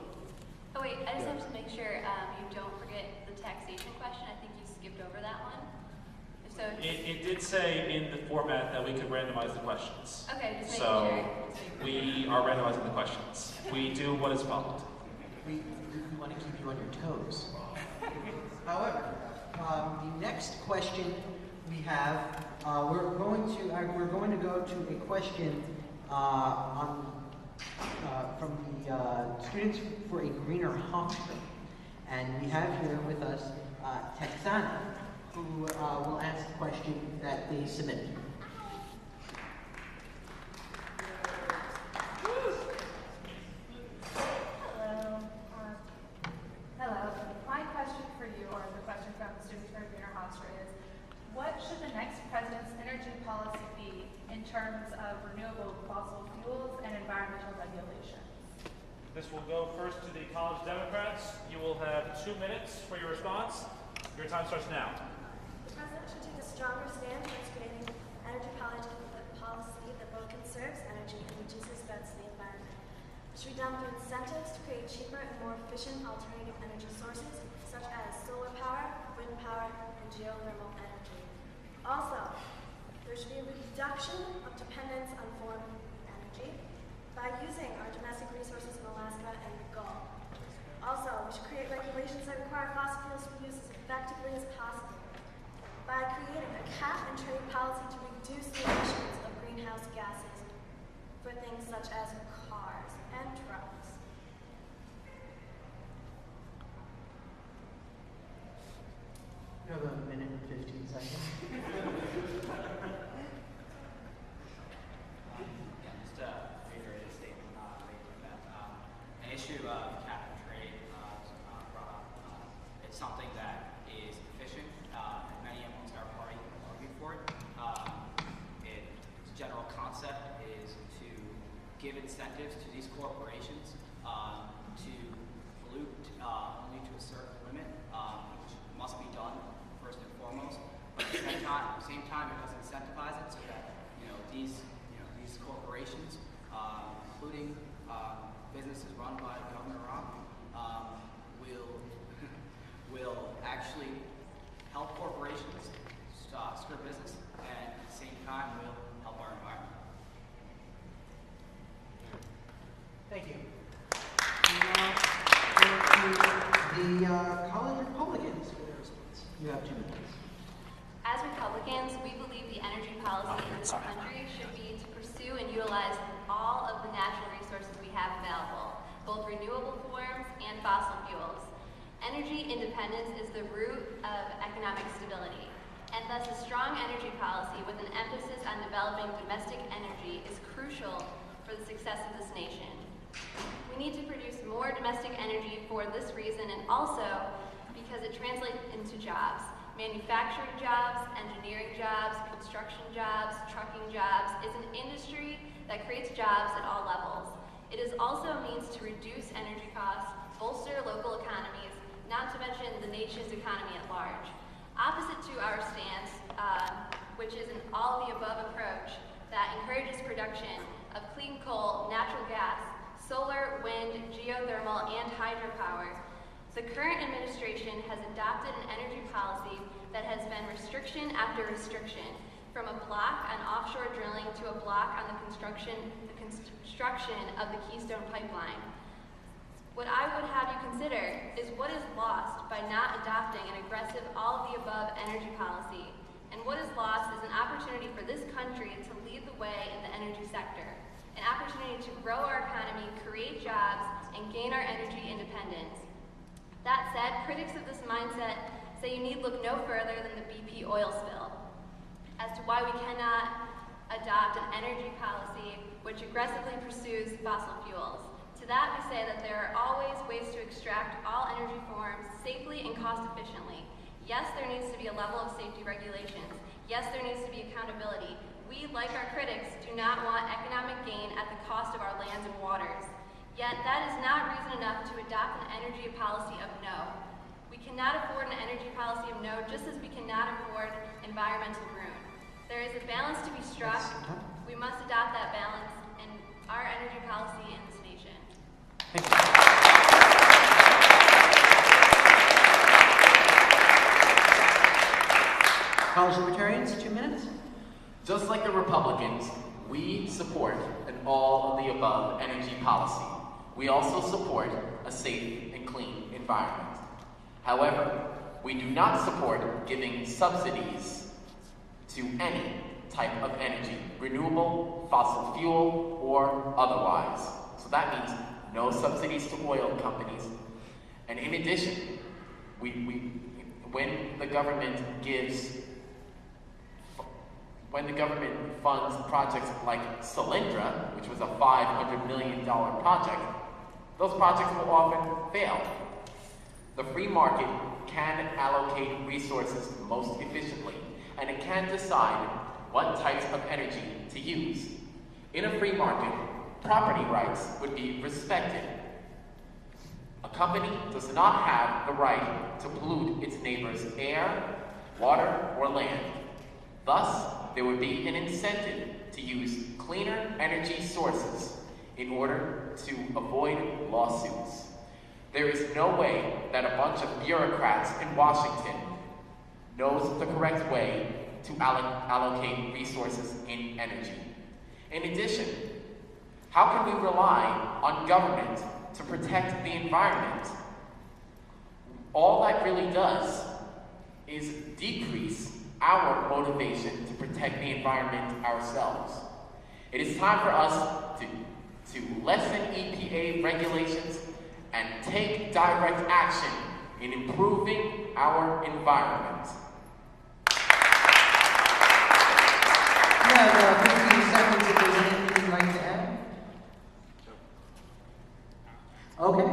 Oh wait, I just have to make sure you don't forget the taxation question. I think you skipped over that one. So it did say in the format that we could randomize the questions. Okay, just so making sure. We are randomizing the questions. We do what is followed. We want to keep you on your toes. However, the next question we have, we're going to go to a question from the Students for a Greener Hofstra, and we have here with us Texana, who will ask the question that they submitted. terms of renewable fossil fuels and environmental regulations. This will go first to the College Democrats. You will have 2 minutes for your response. Your time starts now. The President should take a stronger stand towards creating energy policy that both conserves energy and reduces threats to the environment. It should be done through incentives to create cheaper and more efficient alternative energy sources, such as solar power, wind power, and geothermal energy. Also, there should be a reduction of dependence on foreign energy by using our domestic resources in Alaska and the Gulf. Also, we should create regulations that require fossil fuels to be used as effectively as possible by creating a cap and trade policy to reduce the emissions of greenhouse gases for things such as cars and trucks. You have a minute and 15 seconds. Just to reiterate a statement made from Beth. An issue of cap and trade brought up. It's something that is efficient. Many amongst our party argue for it. Its general concept is to give incentives to these corporations to pollute only to a certain limit, which must be done first and foremost. But at the same time, it does incentivize it so that these corporations, including businesses run by Governor Iran, will actually help corporations skirt business, and at the same time will help our environment. Thank you. The College Republicans for their response. You have 2 minutes. As Republicans, we believe the energy policy in this country should be to pursue and utilize all of the natural resources we have available, both renewable forms and fossil fuels. Energy independence is the root of economic stability, and thus a strong energy policy with an emphasis on developing domestic energy is crucial for the success of this nation. We need to produce more domestic energy for this reason, and also because it translates into jobs. Manufacturing jobs, engineering jobs, construction jobs, trucking jobs is an industry that creates jobs at all levels. It is also a means to reduce energy costs, bolster local economies, not to mention the nation's economy at large. Opposite to our stance, which is an all-of-the-above approach that encourages production of clean coal, natural gas, solar, wind, geothermal, and hydropower, the current administration has adopted an energy policy that has been restriction after restriction, from a block on offshore drilling to a block on the construction of the Keystone Pipeline. What I would have you consider is what is lost by not adopting an aggressive all-of-the-above energy policy, and what is lost is an opportunity for this country to lead the way in the energy sector, an opportunity to grow our economy, create jobs, and gain our energy independence. That said, critics of this mindset say you need look no further than the BP oil spill as to why we cannot adopt an energy policy which aggressively pursues fossil fuels. To that, we say that there are always ways to extract all energy forms safely and cost efficiently. Yes, there needs to be a level of safety regulations. Yes, there needs to be accountability. We, like our critics, do not want economic gain at the cost of our lands and waters. Yet, that is not reason enough to adopt an energy policy of no. We cannot afford an energy policy of no, just as we cannot afford environmental ruin. There is a balance to be struck. We must adopt that balance in our energy policy in this nation. Thank you. College Libertarians, 2 minutes. Just like the Republicans, we support an all-of-the-above energy policy. We also support a safe and clean environment. However, we do not support giving subsidies to any type of energy, renewable, fossil fuel, or otherwise. So that means no subsidies to oil companies. And in addition, when the government funds projects like Solyndra, which was a $500 million project, those projects will often fail. The free market can allocate resources most efficiently, and it can decide what types of energy to use. In a free market, property rights would be respected. A company does not have the right to pollute its neighbor's air, water, or land. Thus, there would be an incentive to use cleaner energy sources in order to avoid lawsuits. There is no way that a bunch of bureaucrats in Washington knows the correct way to allocate resources in energy. In addition, how can we rely on government to protect the environment? All that really does is decrease our motivation to protect the environment ourselves. It is time for us to lessen EPA regulations and take direct action in improving our environment. You have 15 seconds if there's anything you'd like to add. Okay. We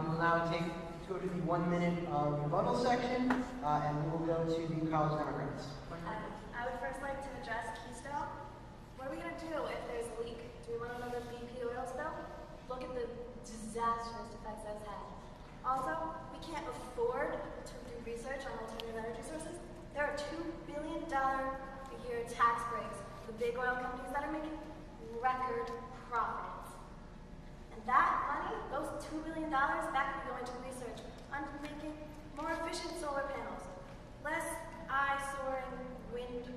will now go to the 1 minute rebuttal section, and we will go to the College Democrats. I would first like to address Keystone. What are we going to do if there's a leak? Do we want another BP oil spill? Look at the disastrous effects that's had. Also, we can't afford to do research on alternative energy sources. There are $2 billion a year tax breaks for the big oil companies that are making record profits. And that money, those $2 billion, that could be going to research on making more efficient solar panels, less eye-soaring wind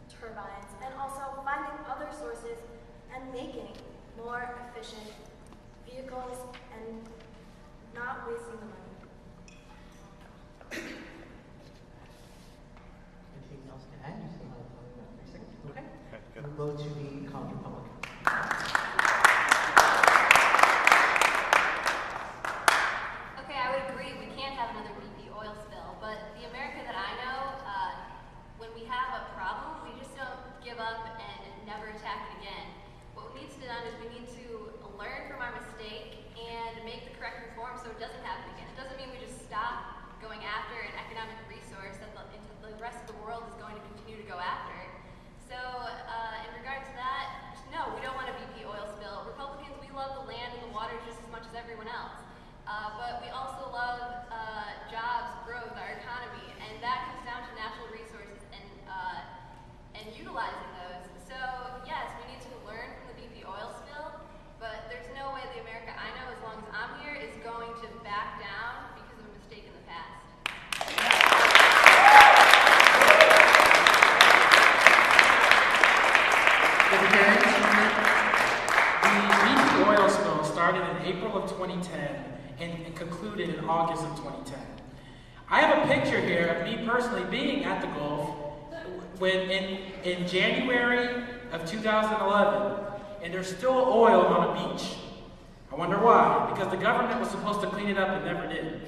turbines, and also finding other sources and making more efficient vehicles and not wasting the money. Anything else to add? You still have 3 seconds. Okay. We'll go to the College Republican. Okay, I would agree. We can't have another BP oil spill, but the America that I know, when we have a problem, we just don't give up and never attack it again. What needs to be done is we need to learn from our mistake and make the correct reform so it doesn't happen again. It doesn't mean we just stop going after an economic resource that the rest of the world is going to continue to go after. So in regard to that, no, we don't want a BP oil spill. Republicans, we love the land and the water just as much as everyone else. But we also love jobs, growth, our economy, and that comes down to natural resources and utilizing those. So yes, we need to learn from the BP oil spill, but there's no way the America I know, as long as I'm here, is going to back down because of a mistake in the past. The BP oil spill started in April of 2010 and concluded in August of 2010. I have a picture here of me personally being at the Gulf when in January of 2011, and there's still oil on a beach. I wonder why. Because the government was supposed to clean it up and never did.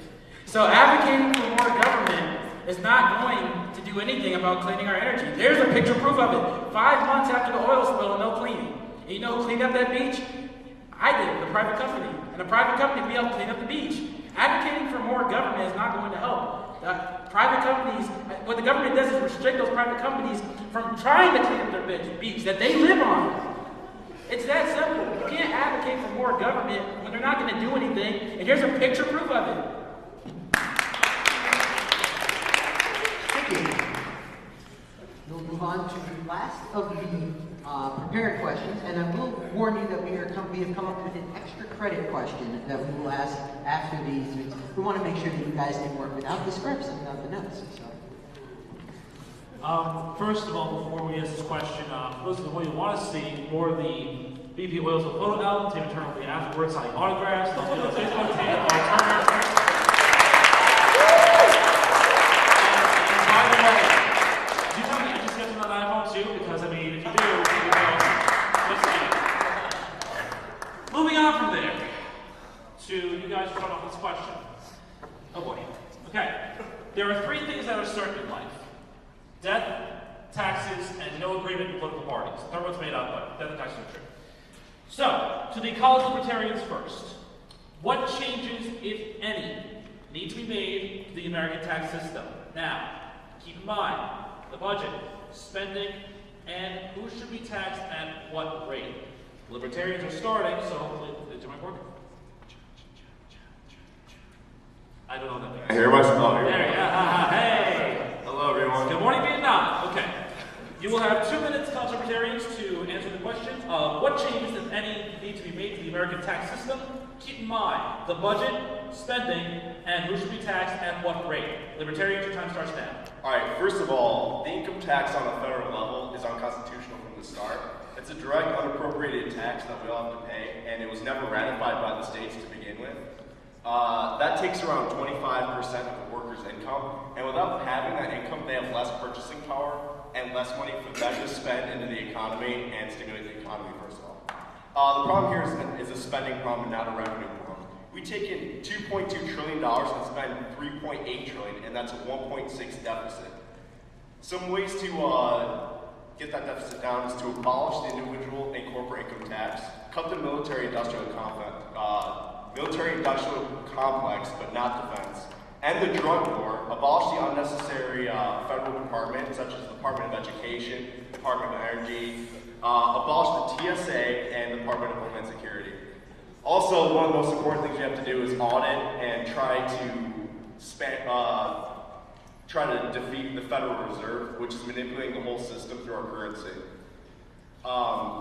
So advocating for more government is not going to do anything about cleaning our energy. There's a picture proof of it. 5 months after the oil spill, no cleaning. And you know who cleaned up that beach? I did, the private company. And the private company, we helped clean up the beach. Advocating for more government is not going to help. Private companies, what the government does is restrict those private companies from trying to clean up their beach that they live on. It's that simple. You can't advocate for more government when they're not going to do anything. And here's a picture proof of it. Thank you. We'll move on to the last of the prepared questions, and I will warn you that we have come up with an extra credit question that we will ask after these. We want to make sure that you guys can work without the scripts and without the notes. First of all, before we ask this question, those of you who want to see more of the BP Oils with photo album, David Turner will be afterwards signing autographs. Those of you on Facebook, David R. Turner. And by the way, do you tell me I just get another iPhone too? Because I mean, if you do, you know, let's see. Moving on from there to you guys start off this question. Oh boy. Okay. There are 3 things that are certain in life: death, taxes, and no agreement with political parties. The third one's made up, but death and taxes are true. So, to the college libertarians first. What changes, if any, need to be made to the American tax system? Now, keep in mind, the budget, spending, and who should be taxed at what rate. Libertarians are starting, so hopefully, do my work? I don't know that. Hear myself. Oh, There, yeah, hey. Hello, everyone. Good morning, Vietnam. Okay. You will have 2 minutes, College Libertarians, to answer the question of what changes, if any, need to be made to the American tax system. Keep in mind the budget, spending, and who should be taxed at what rate. Libertarians, your time starts now. All right, first of all, the income tax on a federal level is unconstitutional from the start. It's a direct unappropriated tax that we all have to pay, and it was never ratified by the states to begin with. That takes around 25% of the workers' income, and without having that income, they have less purchasing power and less money for them to spend into the economy and stimulate the economy, first of all. The problem here is a spending problem and not a revenue problem. We take in $2.2 trillion and spend $3.8 trillion, and that's a 1.6 deficit. Some ways to get that deficit down is to abolish the individual and corporate income tax, cut the military-industrial complex, but not defense, end the drug war, abolish the unnecessary federal departments such as the Department of Education, Department of Energy, abolish the TSA and the Department of Homeland Security. Also, one of the most important things you have to do is audit and try to defeat the Federal Reserve, which is manipulating the whole system through our currency.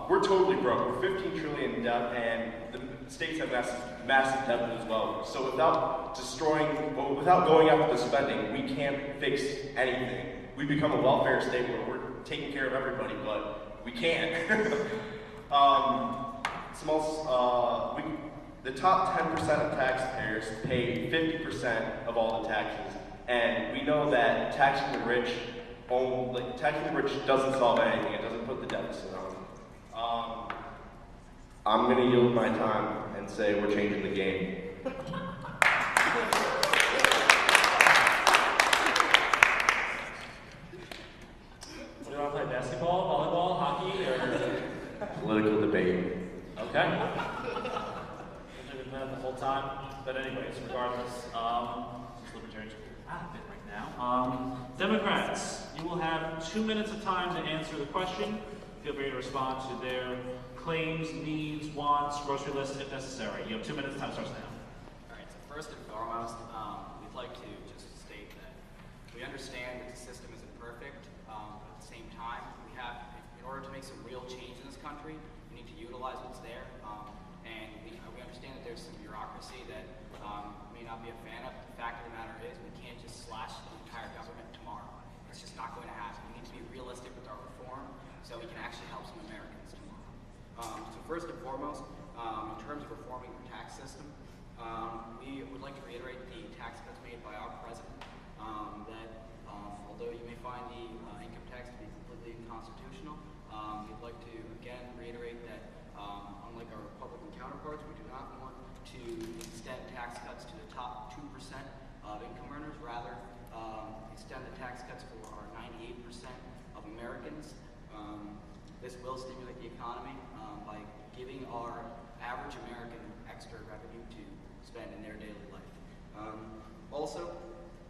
We're totally broke. We're 15 trillion in debt, and the states have massive debt as well. So without going after the spending, we can't fix anything. We become a welfare state where we're taking care of everybody, but we can't. The top 10% of taxpayers pay 50% of all the taxes, and we know that taxing the rich doesn't solve anything. It doesn't put the deficit on. I'm going to yield my time and say we're changing the game. What do you want to play? Basketball, volleyball, hockey, or Political debate. okay? The whole time, but anyways, regardless, since Libertarians are out of it right now. Democrats, you will have 2 minutes of time to answer the question. Feel free to respond to their claims, needs, wants, grocery list if necessary. You have 2 minutes, time starts now. All right, so first and foremost, we'd like to just state that we understand that the system isn't perfect, but at the same time, in order to make some real change in this country, we need to utilize what's there. And we understand that there's some bureaucracy that may not be a fan of. The fact of the matter is we can't just slash the entire government tomorrow. It's just not going to happen. We need to be realistic with our reform so we can actually help some Americans tomorrow. So first and foremost, in terms of reforming the tax system, we would like to reiterate the tax cuts made by our president, that although you may find the income tax to be completely unconstitutional, we'd like to again reiterate that unlike our Republican counterparts, we do not want to extend tax cuts to the top 2% of income earners, rather extend the tax cuts for our 98% of Americans. This will stimulate the economy by giving our average American extra revenue to spend in their daily life. Also,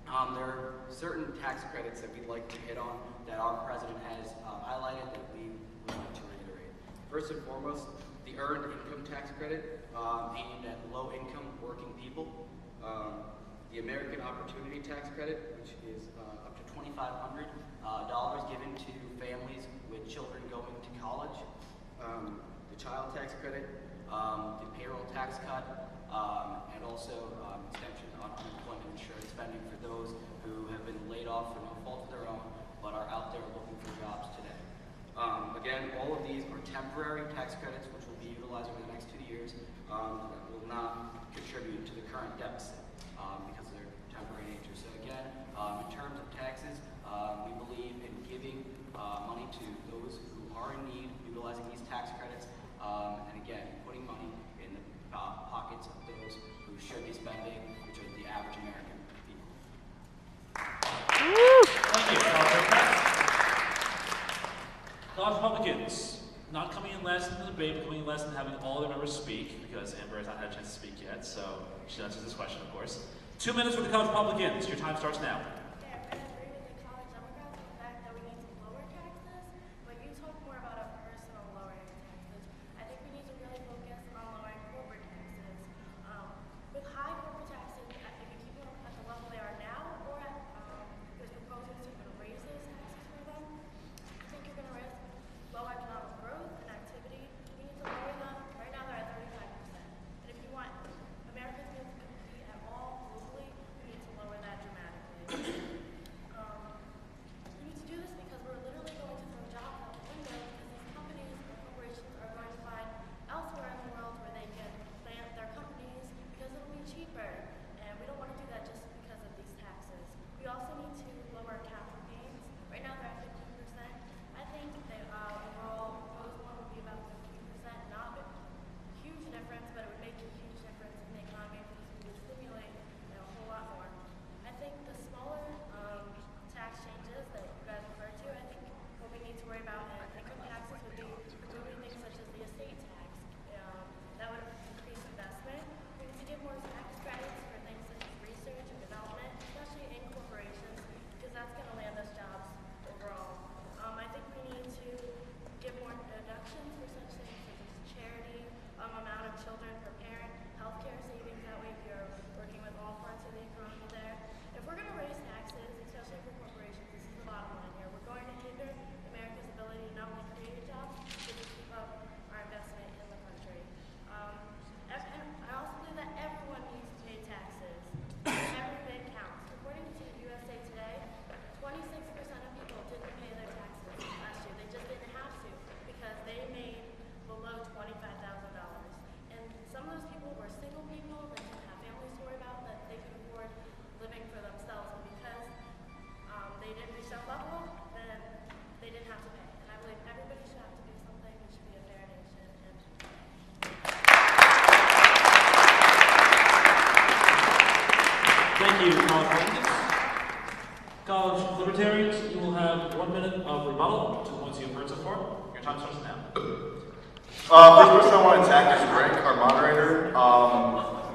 there are certain tax credits that we'd like to hit on that our president has highlighted that we would like to reiterate. First and foremost, the earned income tax credit aimed at low-income working people. The American Opportunity Tax Credit, which is up to $2,500 given to families with children going to college. The child tax credit, the payroll tax cut, and also extension on unemployment insurance spending for those who have been laid off for no fault of their own, but are out there looking for jobs today. Again, all of these are temporary tax credits which will be utilized over the next 2 years that will not contribute to the current deficit because they're temporary nature. So again, in terms of taxes, we believe in giving money to those who are in need, utilizing these tax credits, and again, putting money in the pockets of those who should be spending, which are the average American people. Thank you. College Republicans, not coming in last in the debate, but coming in last in having all their members speak, because Amber has not had a chance to speak yet, so she answers this question, of course. 2 minutes for the College Republicans. Your time starts now. I agree with the college Democrats on the fact that we need First person I want to attack is Rick, our moderator.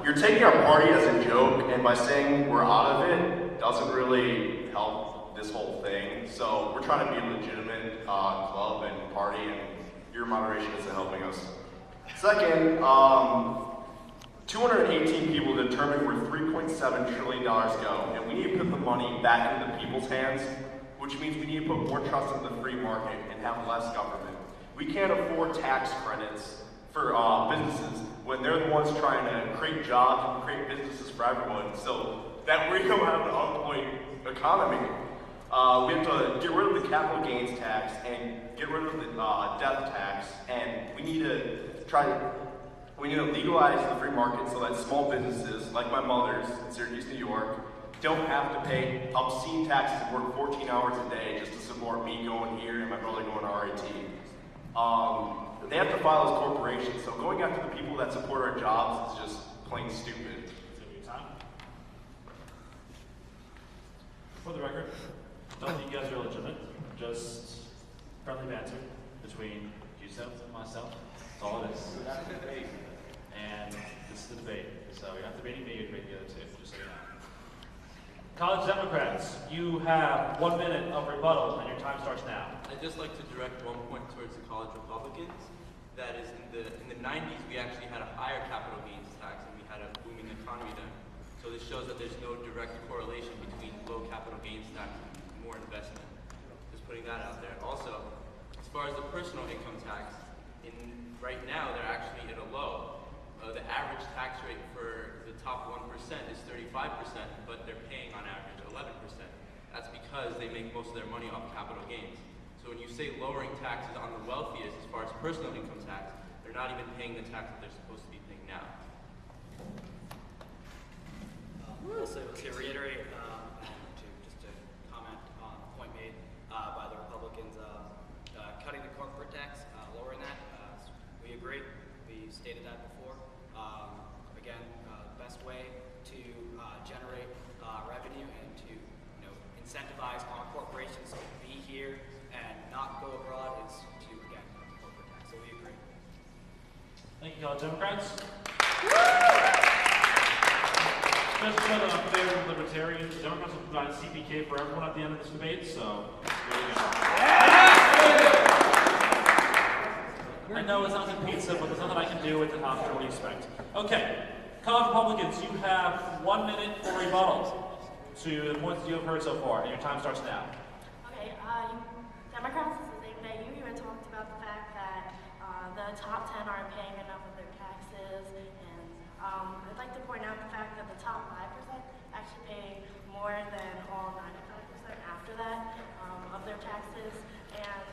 You're taking our party as a joke, and by saying we're out of it doesn't really help this whole thing. So we're trying to be a legitimate club and party, and your moderation isn't helping us. Second, 218 people determined where $3.7 trillion go, and we need to put the money back into people's hands, which means we need to put more trust in the free market and have less government. We can't afford tax credits for businesses when they're the ones trying to create jobs and create businesses for everyone, so that we don't have an unemployed economy. We have to get rid of the capital gains tax and get rid of the death tax, and we need to legalize the free market so that small businesses, like my mother's in Syracuse, New York, don't have to pay obscene taxes and work 14 hours a day just to support me going here and my brother going to RIT. They have to file as corporations, so going after the people that support our jobs is just plain stupid. For the record, don't think you guys are legitimate. Just friendly banter between yourself and myself. That's all it is. And this is the debate. So you're not debating me, you're debating the other two, just so you know. College Democrats, you have 1 minute of rebuttal, and your time starts now. I'd just like to direct one point towards the college Republicans. That is, in the 90s, we actually had a higher capital gains tax, and we had a booming economy then. So this shows that there's no direct correlation between low capital gains tax and more investment. Just putting that out there. Also, as far as the personal income tax, right now they're actually at a low. The average tax rate for the top 1% is 35%, but they're paying on average 11%. That's because they make most of their money off capital gains. So when you say lowering taxes on the wealthiest as far as personal income tax, they're not even paying the tax that they're supposed to be paying now. Also, to reiterate, just to comment on the point made by the Republicans, cutting the corporate tax, lowering that, we agree. We stated that before. Again, best way to generate revenue and to incentivize our corporations to be here and not go abroad is to, again, cut the corporate tax. So we agree. Thank you, College Democrats. Just to show that I'm fair with Libertarians, the Democrats will provide CPK for everyone at the end of this debate, so there you go. I know it sounds like pizza, but there's nothing I can do with it, Hofstra. What do you expect? Okay, College Republicans, you have 1 minute for rebuttal to the points that you have heard so far, and your time starts now. Okay, Democrats is the thing that you even talked about the fact that the top 10 aren't paying enough of their taxes, and I'd like to point out the fact that the top 5% actually pay more than all 95% after that of their taxes, and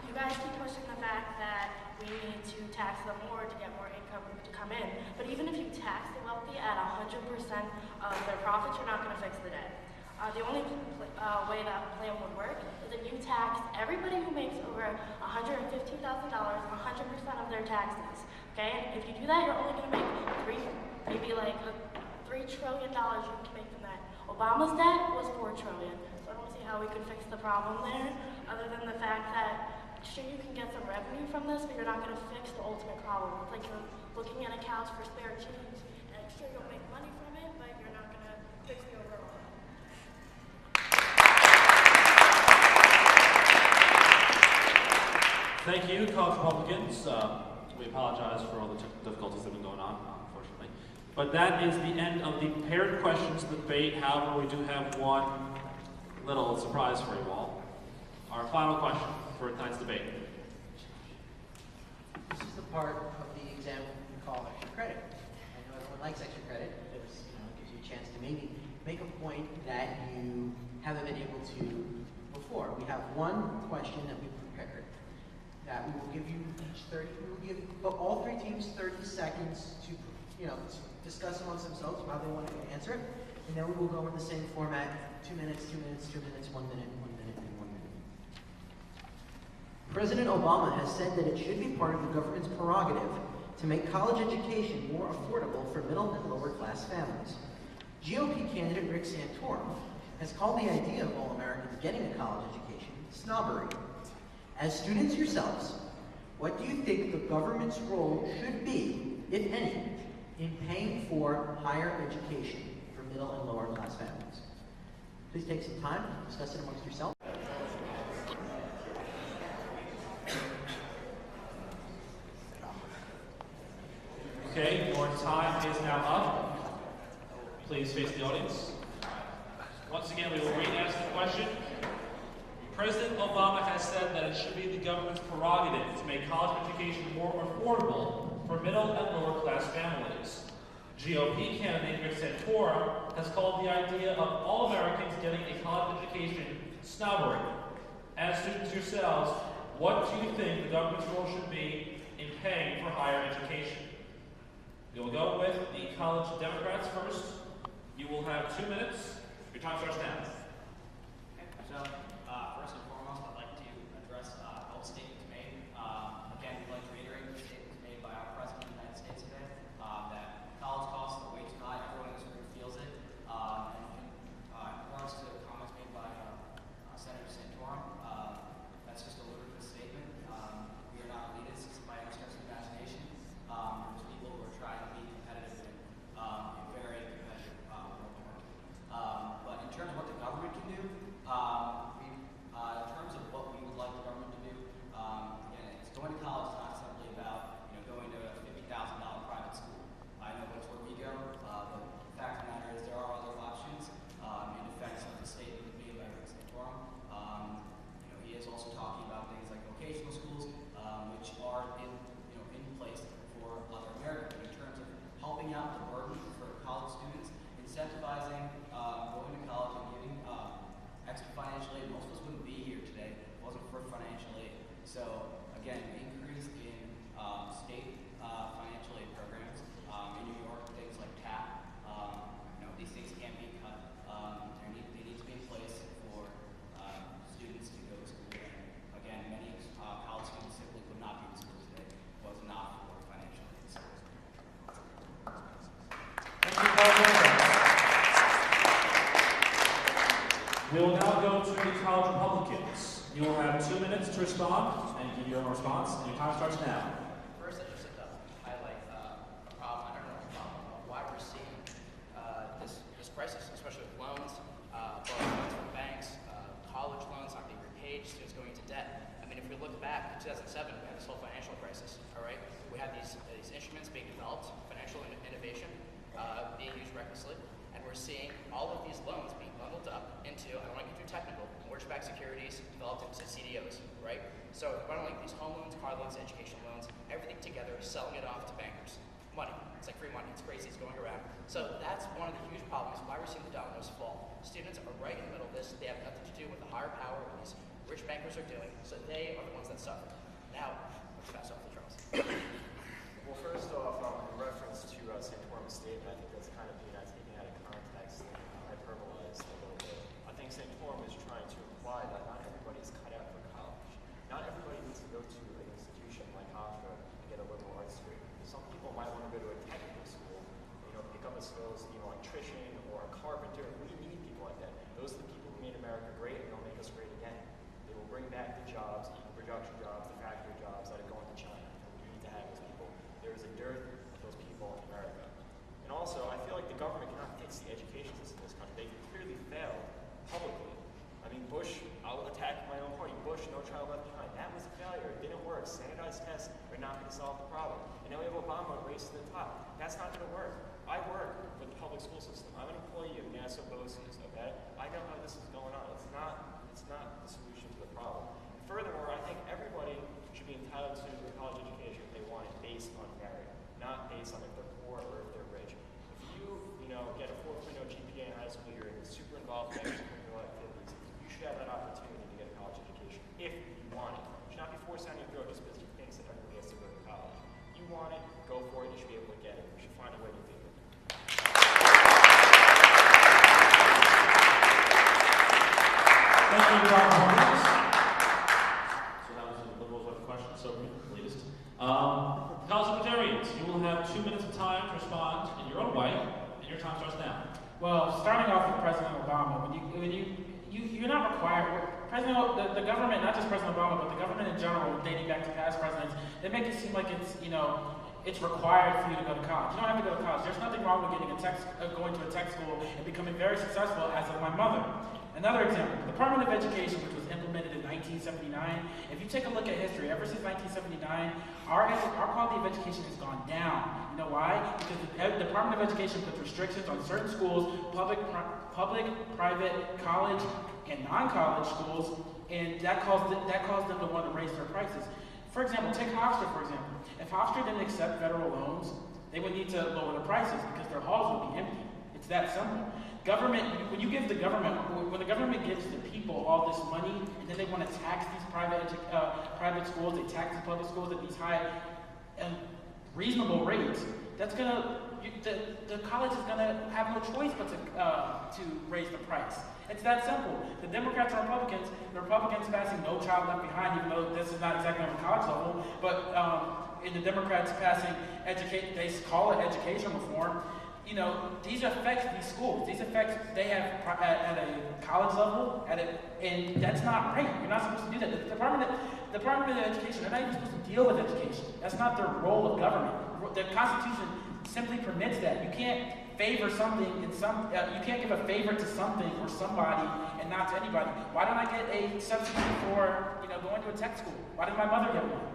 you guys keep pushing the fact that we need to tax them more to get more income to come in, but even if you tax the wealthy at 100% of their profits, you're not going to fix the debt. The only way that plan would work is if you tax everybody who makes over $115,000 100% of their taxes. Okay, and if you do that, you're only going to make maybe like $3 trillion you can make from that. Obama's debt was $4 trillion, so I don't see how we could fix the problem there, other than the fact that sure you can get some revenue from this, but you're not going to fix the ultimate problem. It's like you're looking at a couch for spare change, and sure you'll make money from it, but you're not going to fix the overall. Thank you, College Republicans. We apologize for all the technical difficulties that have been going on, unfortunately. But that is the end of the paired questions of the debate. However, we do have one little surprise for you all. Our final question for tonight's debate. This is the part of the exam we call extra credit. I know everyone likes extra credit because it gives you a chance to maybe make a point that you haven't been able to before. We have one question that we prepared that we will give you each 30. We will give all three teams 30 seconds to discuss amongst themselves how they want to answer it, and then we will go in the same format: 2 minutes, 2 minutes, 2 minutes, 1 minute, 1 minute, and 1 minute. President Obama has said that it should be part of the government's prerogative to make college education more affordable for middle and lower class families. GOP candidate Rick Santorum has called the idea of all Americans getting a college education snobbery. As students yourselves, What do you think the government's role should be, if any, in paying for higher education for middle and lower class families? Please take some time to discuss it amongst yourselves. Okay, your time is now up. Please face the audience. Once again, we will re-ask the question. President Obama has said that it should be the government's prerogative to make college education more affordable for middle and lower class families. GOP candidate Rick Santorum has called the idea of all Americans getting a college education snobbery. As students yourselves, what do you think the government's role should be in paying for higher education? We will go with the College Democrats first. You will have 2 minutes. Your time starts now. So, first and foremost, I'd like to address both statements made. Again, we'd like to reiterate the statements made by our President of the United States today, that college costs are way too high. Everyone in this room feels it. In regards to comments made by Senator Santorum, that's just a ludicrous statement. We are not elitists by any stretch of the imagination. There's people who are trying to be competitive in very competitive world market. But in terms of what the government can do, in terms of what we would like the government to do, again, it's going to college is not simply about going to a $50,000 private school. I know that's where we go, but the fact of the matter is there are other options in defense of the statement made by Rick Santorum. He is also talking about things like vocational schools, which are in place for other Americans in terms of helping out the burden for college students, incentivizing going to college and giving extra financial aid. Most of us wouldn't be here today if it wasn't for financial aid. So again, increase in state financial aid programs. In New York, things like TAP, these things can't be cut. They need to be in place for students to go to school. And again, many college students simply would not be in school today if it was not for financial aid. We will now go to the College Republicans. You will have 2 minutes to respond and give your own response, and your time starts now. First, I just have to highlight a problem. I don't know why we're seeing this crisis, especially with loans, borrowing loans from banks, college loans not being repaid, students going into debt. I mean, if we look back in 2007, we had this whole financial crisis. All right, we had these instruments being developed, financial innovation being used recklessly, and we're seeing all of these loans being bundled up into, I don't want to get too technical, mortgage-backed securities developed into CDOs, right? So bundling these home loans, car loans, education loans, everything together, selling it off to bankers. Money. It's like free money. It's crazy. It's going around. So that's one of the huge problems why we're seeing the dominoes fall. Students are right in the middle of this. They have nothing to do with the higher power what these rich bankers are doing, so they are the ones that suffer. Now, let's pass off to Charles. Well, first off, in reference to Santorum's statement, I think that's kind of taken out of context and hyperbolized a little bit. I think Santorum is trying to imply that not everybody is cut out for college. Not everybody needs to go to an institution like Hofstra and get a liberal arts degree. Some people might want to go to a technical school, pick up a skills, electrician or a carpenter. We need people like that. Those are the people who made America great, and they'll make us great again. They will bring back the jobs, the production jobs, the factory jobs that are going to China. And we need to have those people. There is a dearth of those people in America. And also, I feel like the government cannot fix the education system in this country. They clearly failed publicly. I mean, Bush, I'll attack my own party. Bush, No Child Left Behind. That was a failure. It didn't work. Standardized tests are not going to solve the problem. And now we have Obama race to the top. That's not going to work. I work for the public school system. I'm an employee of NASA BOCES, okay? I know how this is going on. It's not the solution to the problem. And furthermore, I think everybody should be entitled to a college education if they want it based on merit, not based on if they're poor or if they're rich. If you get a 4.0 GPA in high school, you're super involved in extracurricular activities, you should have that opportunity to get a college education if you want it. You should not be forced down your throat just because you think that everybody has to go to college. If you want it, go for it. You should be able to get it. You should find a way to do it. Thank you, Rob. So that was the liberals with the question, so latest. College Libertarians, you will have 2 minutes of time to respond in your own way, and your time starts now. Well, starting off with President Obama, you're not required. The government, not just President Obama, but the government in general, dating back to past presidents, They make it seem like it's, it's required for you to go to college. You don't have to go to college. There's nothing wrong with going to a tech school and becoming very successful, as of my mother. Another example, the Department of Education, which was implemented in 1979. If you take a look at history, ever since 1979, our quality of education has gone down. You know why? Because the Department of Education puts restrictions on certain schools, public, private, college, and non-college schools, and that caused them to want to raise their prices. For example, take Hofstra, for example. If Hofstra didn't accept federal loans, they would need to lower the prices because their halls would be empty. It's that simple. When the government gives the people all this money, and then they want to tax these private schools, they tax the public schools at these high and reasonable rates, the college is gonna have no choice but to raise the price. It's that simple. The Democrats and Republicans, the Republicans passing No Child Left Behind, even though this is not exactly on the college level, but in the Democrats passing they call it education reform. These affect these schools. These affects they have at a college level, and that's not right. You're not supposed to do that. The Department of Education, they're not even supposed to deal with education. That's not their role of government. The Constitution simply permits that. You can't favor something you can't give a favor to something or somebody and not to anybody. Why don't I get a subsidy for going to a tech school? Why did my mother get one?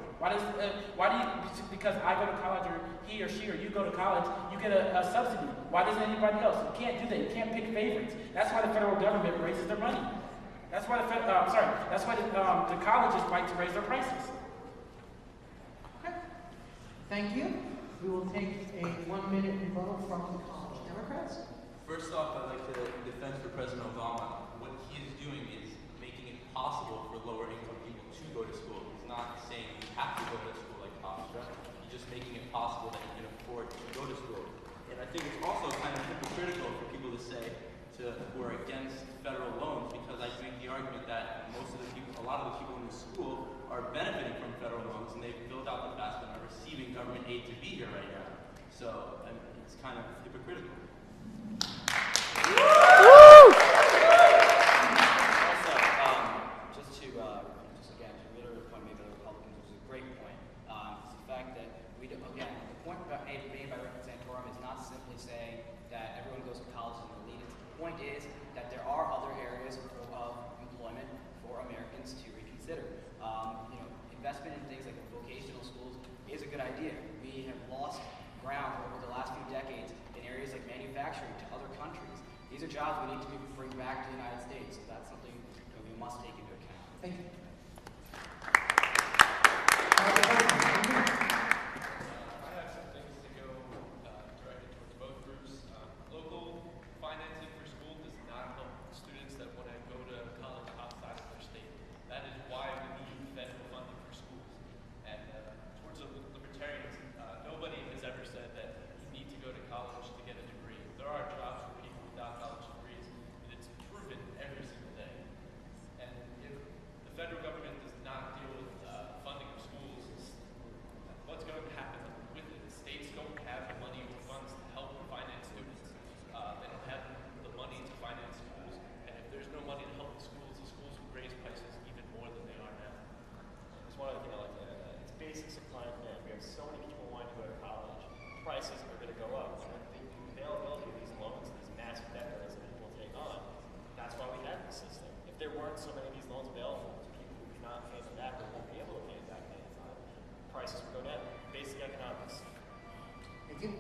Because I go to college, or he or she or you go to college, you get a subsidy. Why doesn't anybody else? You can't do that. You can't pick favorites. That's why the federal government raises their money. That's why the colleges fight to raise their prices. Okay. Thank you. We will take a 1-minute rebuttal from the college Democrats. First off, I'd like to defend for President Obama. What he is doing is making it possible for lower-income people to go to school. He's not saying you have to go to school like Hofstra. He's just making it possible that you can afford to go to school. And I think it's also kind of hypocritical for people to say who are against federal loans, because I make the argument that a lot of the people in the school are benefiting from federal loans, and they've filled out the FAFSA and are receiving government aid to be here right now. So it's kind of hypocritical. Also, just again to reiterate the point made by the Republicans, which is a great point, is the fact that the point made by Reverend Santorum is not simply saying that everyone goes to college and they're elite. The point is that there are other areas of employment for Americans to reconsider. Investment in things like vocational schools is a good idea. We have lost ground over the last few decades in areas like manufacturing to other countries. These are jobs we need to bring back to the United States. So that's something we must take into account. Thank you. I have some things to go directed towards both groups. Local financing for school does not help students that want to go to college outside of their state. That is why we need federal funding for schools. And towards the Libertarians, nobody has ever said that you need to go to college to get a degree. There are jobs for people without college degrees, and it's proven every single day. And if the federal government does not deal with funding of schools, what's going to happen with it? The states don't have the money or funds to help finance students. They don't have the money to finance schools. And if there's no money to help the schools will raise prices even more than they are now. There's one other thing I'd like to add. It's basic supply and demand. We have so many people wanting to go to college. Prices are going to go up. And the availability of these loans, these massive debt burdens that people take on, that's why we have this system. If there weren't so many of these loans available to people who cannot pay them back or won't be able to pay them back in time, prices would go down. Basic economics. Thank you.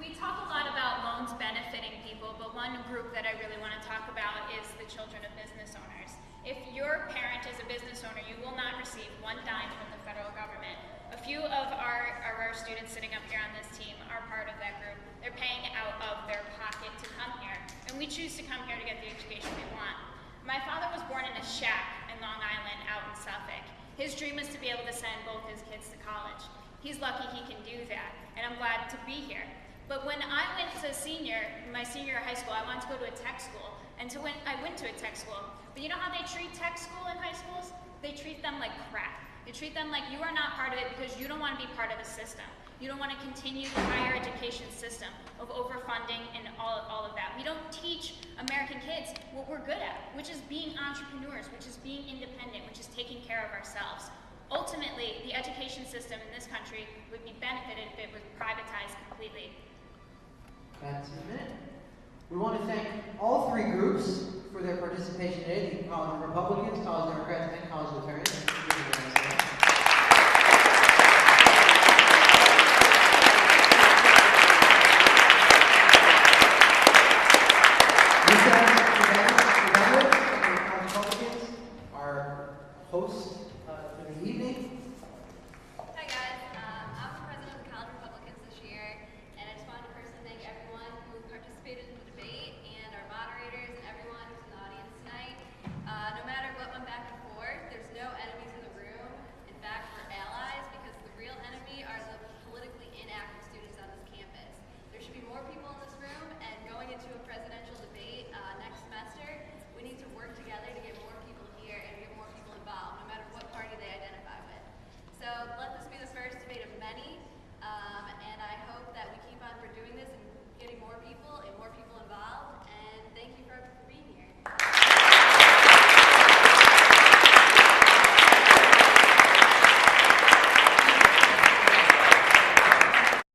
We talk a lot about loans benefiting people, but one group that I really want to talk about is the children of business owners. If your parent is a business owner, you will not receive one dime from the federal government. A few of our students sitting up here on this team are part of that group. They're paying out of their pocket to come here, and we choose to come here to get the education we want. My father was born in a shack in Long Island out in Suffolk. His dream is to be able to send both his kids to college. He's lucky he can do that, and I'm glad to be here. But when I went to my senior year of high school, I wanted to go to a tech school, and I went to a tech school. But you know how they treat tech school in high schools? They treat them like crap. They treat them like you are not part of it because you don't want to be part of the system. You don't want to continue the higher education system of overfunding and all of that. We don't teach American kids what we're good at, which is being entrepreneurs, which is being independent, which is taking care of ourselves. Ultimately, the education system in this country would be benefited if it was privatized completely. That's a minute. We want to thank all three groups for their participation today, the Republicans, College Democrats, and College Libertarians.